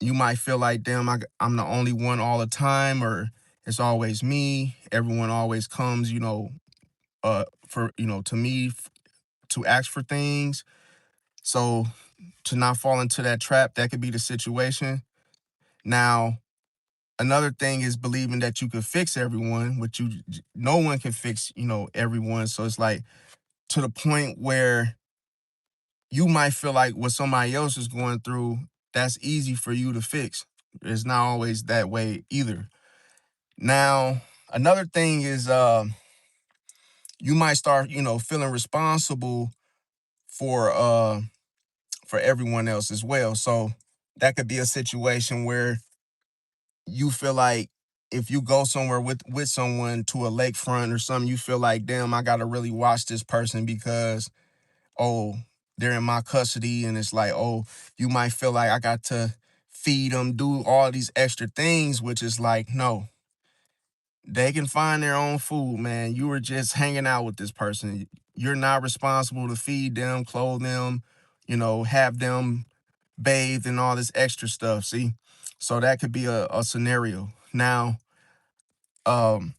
you might feel like, damn, I'm the only one all the time, or it's always me. Everyone always comes, for to me to ask for things. So to not fall into that trap, that could be the situation. Now, another thing is believing that you could fix everyone, which no one can fix, everyone. So it's like, to the point where you might feel like what somebody else is going through, that's easy for you to fix. It's not always that way either. Now, another thing is you might start, feeling responsible for uh for everyone else as well. So that could be a situation where you feel like, if you go somewhere with someone to a lakefront or something, you feel like, damn, I gotta really watch this person because, oh, they're in my custody. And it's like, oh, you might feel like I got to feed them, do all these extra things, which is like, no, they can find their own food, man. You were just hanging out with this person. You're not responsible to feed them, clothe them, have them bathed and all this extra stuff. See? So that could be a scenario. Now, um,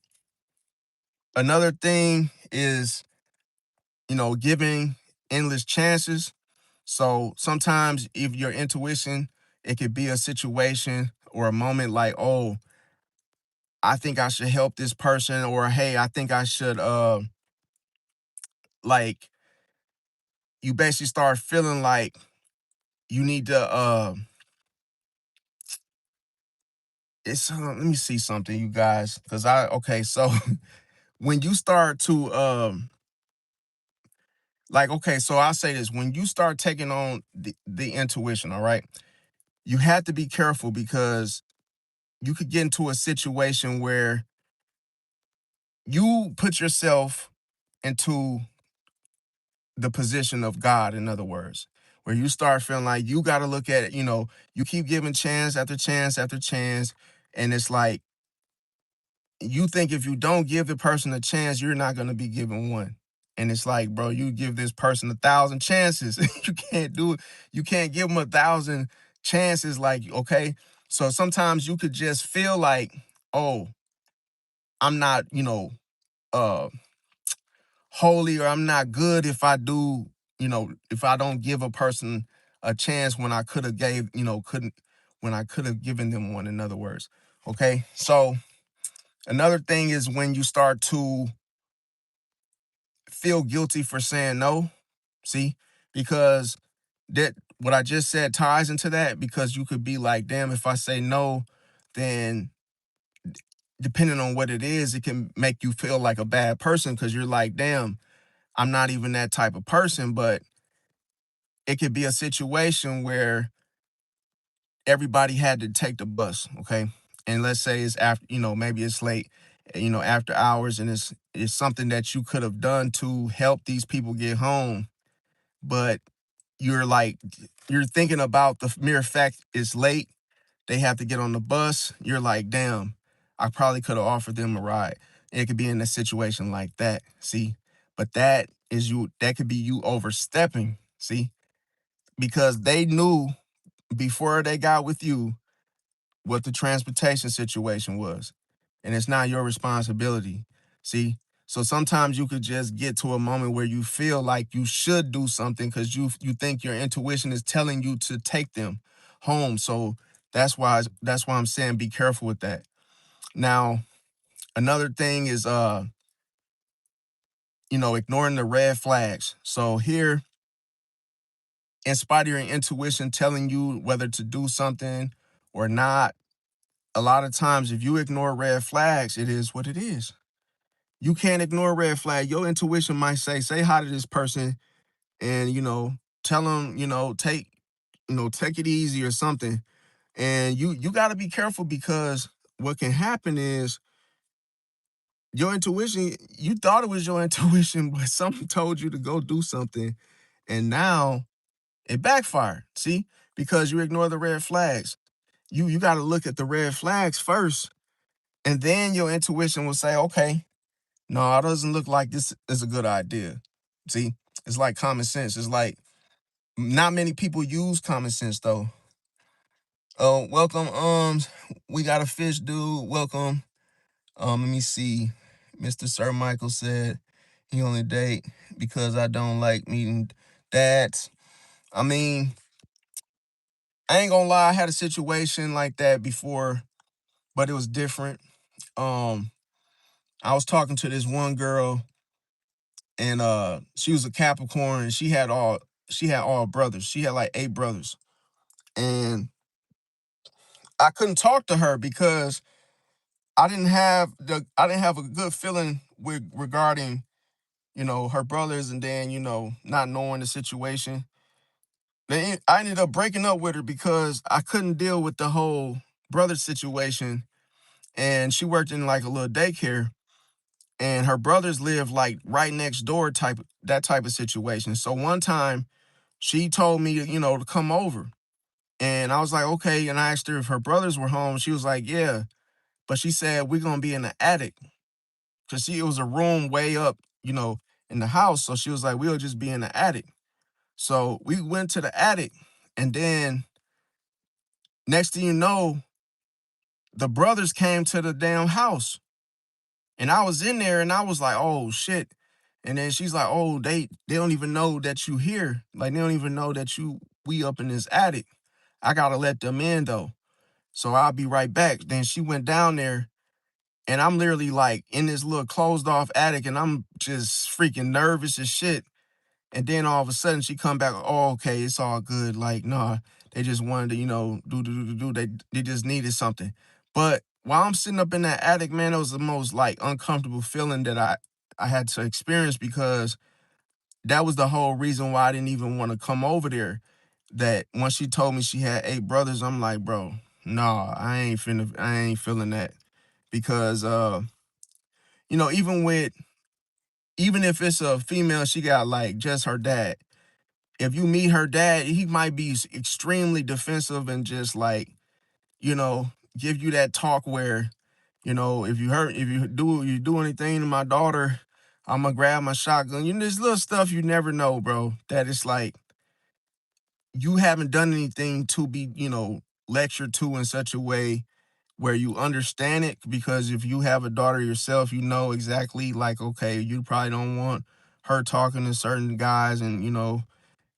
another thing is, giving endless chances. So sometimes if your intuition, it could be a situation or a moment like, oh, I think I should help this person, or hey, I think I should like, you basically start feeling like you need to it's let me see something, you guys, because I okay, so when you start to like, okay, so I'll say this: when you start taking on the intuition, all right, you have to be careful, because you could get into a situation where you put yourself into the position of God, in other words, where you start feeling like you got to look at it, you keep giving chance after chance after chance. And it's like, you think if you don't give the person a chance, you're not going to be given one. And it's like, bro, you give this person 1,000 chances. You can't do it. You can't give them 1,000 chances. Like, okay. So sometimes you could just feel like, oh, I'm not, uh, holy, or I'm not good if I do, if I don't give a person a chance when I could have couldn't, when I could have given them one, in other words. Okay. So another thing is when you start to feel guilty for saying no. See, because that what I just said ties into that, because you could be like, damn, if I say no, then depending on what it is, it can make you feel like a bad person, because you're like, damn, I'm not even that type of person. But it could be a situation where everybody had to take the bus, okay? And let's say it's after, maybe it's late, after hours, and it's something that you could have done to help these people get home, but you're like, you're thinking about the mere fact it's late, they have to get on the bus. You're like, damn, I probably could have offered them a ride. It could be in a situation like that, see? But that could be you overstepping, see? Because they knew before they got with you what the transportation situation was. And it's not your responsibility. See? So sometimes you could just get to a moment where you feel like you should do something, because you think your intuition is telling you to take them home. So that's why I'm saying be careful with that. Now, another thing is ignoring the red flags. So here, in spite of your intuition telling you whether to do something or not, a lot of times if you ignore red flags, it is what it is. You can't ignore red flag. Your intuition might say hi to this person and, tell them, take it easy or something. And you got to be careful because what can happen is your intuition, you thought it was your intuition, but someone told you to go do something. And now it backfired. See, because you ignore the red flags. You got to look at the red flags first. And then your intuition will say, okay, no, it doesn't look like this is a good idea. See, it's like common sense. It's like not many people use common sense though. Oh, welcome. We got a fish dude. Welcome. Let me see. Mr. Sir Michael said he only date because I don't like meeting dads. I mean, I ain't gonna lie, I had a situation like that before, but it was different. Um, I was talking to this one girl and she was a Capricorn and she had all brothers. She had like 8 brothers. And I couldn't talk to her because I didn't have a good feeling with regarding, her brothers and then, not knowing the situation. I ended up breaking up with her because I couldn't deal with the whole brother situation. And she worked in like a little daycare and her brothers lived like right next door that type of situation. So one time she told me, to come over. And I was like, okay. And I asked her if her brothers were home. She was like, yeah. But she said, we're going to be in the attic. Because it was a room way up, in the house. So she was like, we'll just be in the attic. So we went to the attic. And then next thing you know, the brothers came to the damn house. And I was in there and I was like, oh shit. And then she's like, oh, they don't even know that you here. Like they don't even know that we up in this attic. I gotta let them in though. So I'll be right back. Then she went down there and I'm literally like in this little closed off attic and I'm just freaking nervous as shit. And then all of a sudden she come back, oh, okay, it's all good. Like, nah, they just wanted to, do. They just needed something. But while I'm sitting up in that attic, man, it was the most like uncomfortable feeling that I had to experience because that was the whole reason why I didn't even want to come over there. That once she told me she had 8 brothers, I'm like, bro, nah, I ain't feeling that. Because even if it's a female, she got like just her dad. If you meet her dad, he might be extremely defensive and just like, you know, give you that talk where, if you do anything to my daughter, I'm gonna grab my shotgun. There's little stuff you never know, bro. That it's like you haven't done anything to be, lectured to in such a way where you understand it. Because if you have a daughter yourself, you know exactly like, okay, you probably don't want her talking to certain guys and,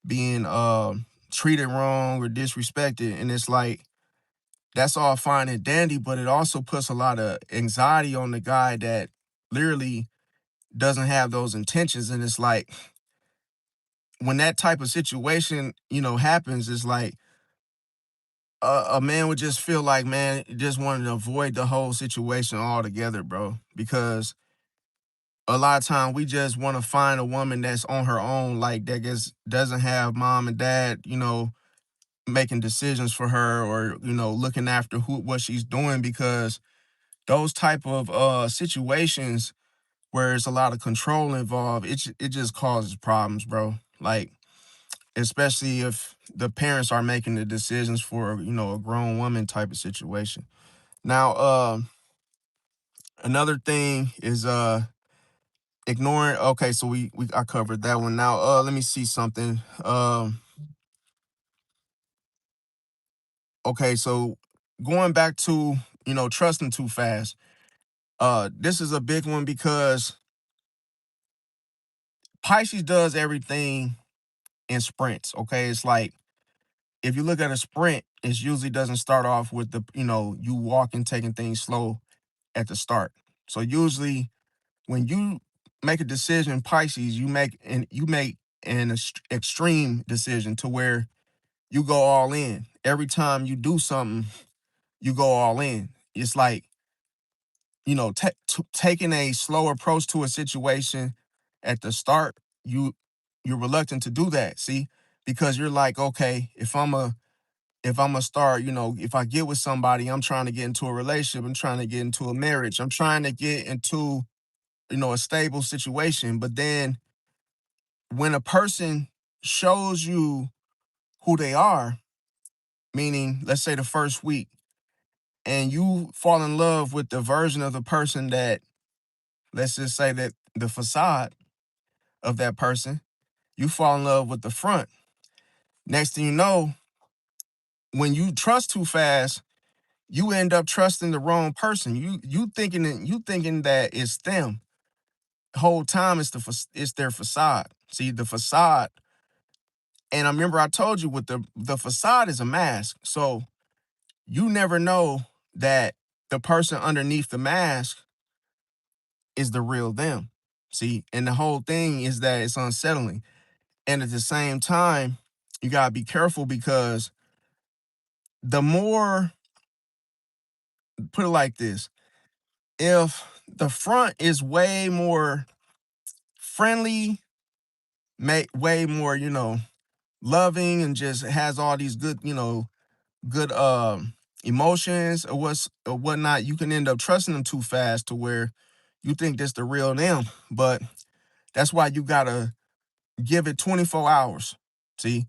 being treated wrong or disrespected. And it's like that's all fine and dandy, but it also puts a lot of anxiety on the guy that literally doesn't have those intentions. And it's like when that type of situation, happens, it's like a man would just feel like, man, just wanted to avoid the whole situation altogether, bro. Because a lot of time we just want to find a woman that's on her own, like that gets doesn't have mom and dad, making decisions for her or looking after what she's doing. Because those type of situations where it's a lot of control involved, it just causes problems, bro. Like especially if the parents are making the decisions for a grown woman type of situation. Now another thing is ignoring. Okay, so we I covered that one. Now let me see something. Okay, so going back to trusting too fast. This is a big one because Pisces does everything in sprints. Okay, it's like if you look at a sprint, it usually doesn't start off with you walking, taking things slow at the start. So usually when you make a decision, Pisces, you make an extreme decision to where you go all in. Every time you do something, you go all in. it's like, taking a slow approach to a situation at the start, you're reluctant to do that. See, because you're like, okay, if I'm a start, if I get with somebody, I'm trying to get into a relationship, I'm trying to get into a marriage, I'm trying to get into, a stable situation. But then when a person shows you who they are, meaning, let's say the first week, and you fall in love with the version of the person that, let's just say that the facade of that person, you fall in love with the front. Next thing you know, when you trust too fast, you end up trusting the wrong person. You thinking that it's them. The whole time it's their facade. See, the facade, and I remember I told you with the facade is a mask. So you never know that the person underneath the mask is the real them. See, and the whole thing is that it's unsettling. And at the same time, you gotta be careful because the more, put it like this, if the front is way more friendly, way more, loving, and just has all these good, good emotions or whatnot, you can end up trusting them too fast to where you think that's the real them. But that's why you gotta give it 24 hours. See,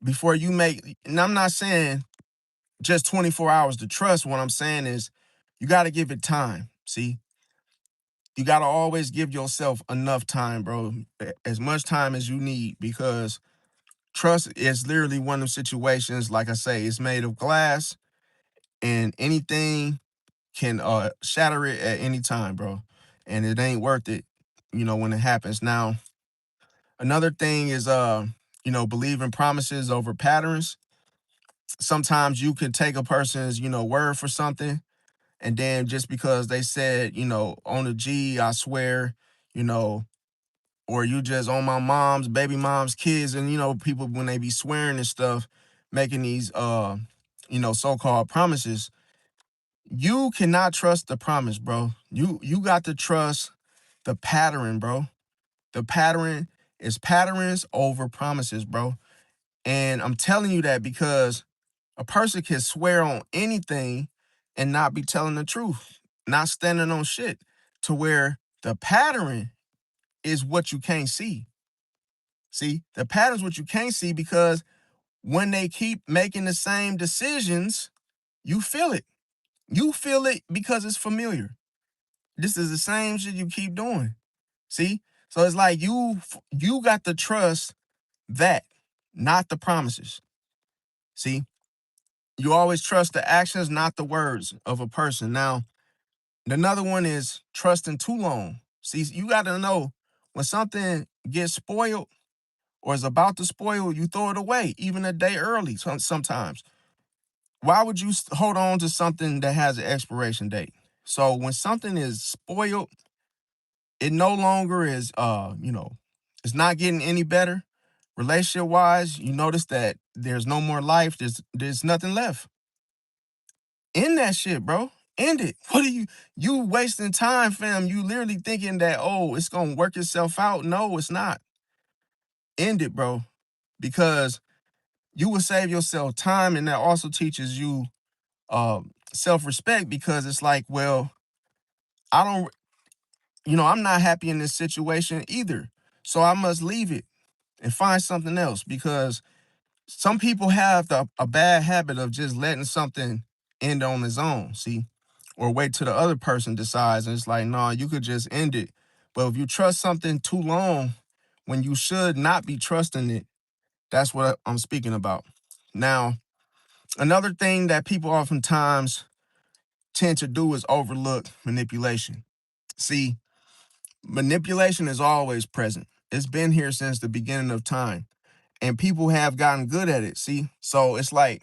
before you make, and I'm not saying just 24 hours to trust. What I'm saying is you got to give it time. See, you got to always give yourself enough time, bro, as much time as you need, because trust is literally one of them situations. Like I say, it's made of glass, and anything can shatter it at any time, bro. And it ain't worth it, when it happens. Now, another thing is, believe in promises over patterns. Sometimes you can take a person's, word for something, and then just because they said, on the G, I swear, you know, or you just on my mom's, baby mom's kids, and people when they be swearing and stuff, making these so-called promises, you cannot trust the promise, bro. You got to trust the pattern, bro. The pattern is patterns over promises, bro. And I'm telling you that because a person can swear on anything and not be telling the truth, not standing on shit, to where the pattern is what you can't see. See, the pattern's what you can't see because when they keep making the same decisions, you feel it. You feel it because it's familiar. This is the same shit you keep doing. See? So it's like you got to trust that, not the promises. See? You always trust the actions, not the words of a person. Now, another one is trusting too long. See, you got to know when something gets spoiled or is about to spoil, you throw it away, even a day early sometimes. Why would you hold on to something that has an expiration date? So when something is spoiled, it no longer is, it's not getting any better. Relationship wise, you notice that there's no more life. There's nothing left. End that shit, bro. End it. What are you wasting time, fam? You literally thinking that, oh, it's gonna work itself out. No, it's not. End it, bro. Because you will save yourself time, and that also teaches you self-respect, because it's like, well, I don't, I'm not happy in this situation either. So I must leave it and find something else, because some people have a bad habit of just letting something end on its own, see, or wait till the other person decides. And it's like, no, you could just end it. But if you trust something too long when you should not be trusting it, that's what I'm speaking about. Now, another thing that people oftentimes tend to do is overlook manipulation. See, manipulation is always present. It's been here since the beginning of time, and people have gotten good at it. See, so it's like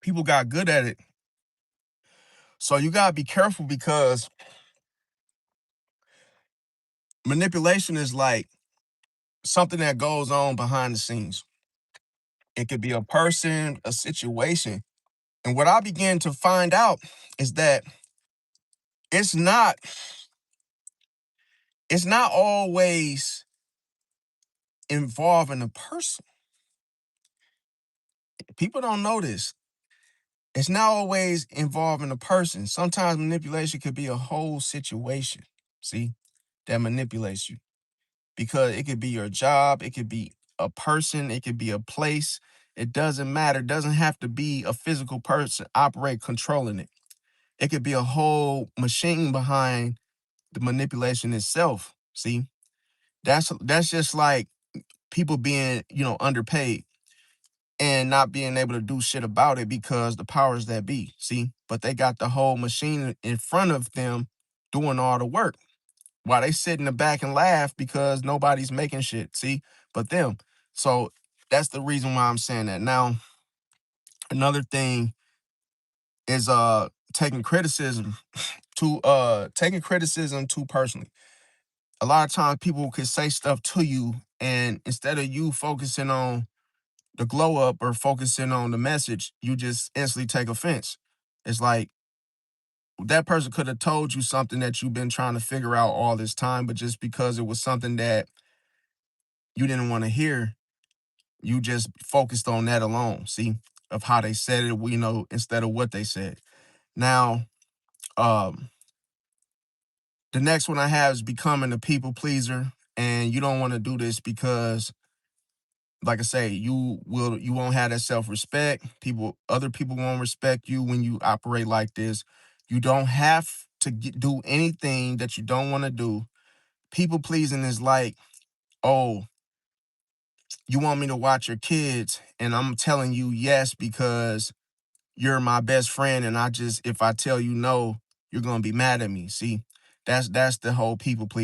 people got good at it. So you gotta be careful, because manipulation is like something that goes on behind the scenes. It could be a person, a situation. And what I began to find out is that it's not it's not always involving a person. People don't know this. It's not always involving a person. Sometimes manipulation could be a whole situation, see, that manipulates you. Because it could be your job, it could be a person, it could be a place. It doesn't matter. It doesn't have to be a physical person controlling it. It could be a whole machine behind the manipulation itself. See, that's just like people being, underpaid and not being able to do shit about it because the powers that be, see, but they got the whole machine in front of them doing all the work while they sit in the back and laugh because nobody's making shit, see, but them. So that's the reason why I'm saying that. Now, another thing is taking criticism too personally. A lot of times people could say stuff to you, and instead of you focusing on the glow up or focusing on the message, you just instantly take offense. It's like that person could have told you something that you've been trying to figure out all this time, but just because it was something that you didn't want to hear, you just focused on that alone, see, of how they said it, instead of what they said. Now, um, the next one I have is becoming a people pleaser. And you don't want to do this because, like I say, you won't have that self-respect. Other people won't respect you when you operate like this. You don't have to do anything that you don't want to do. People pleasing is like, oh, you want me to watch your kids, and I'm telling you yes because you're my best friend, and if I tell you no, you're gonna be mad at me. See, that's the whole people pleasing.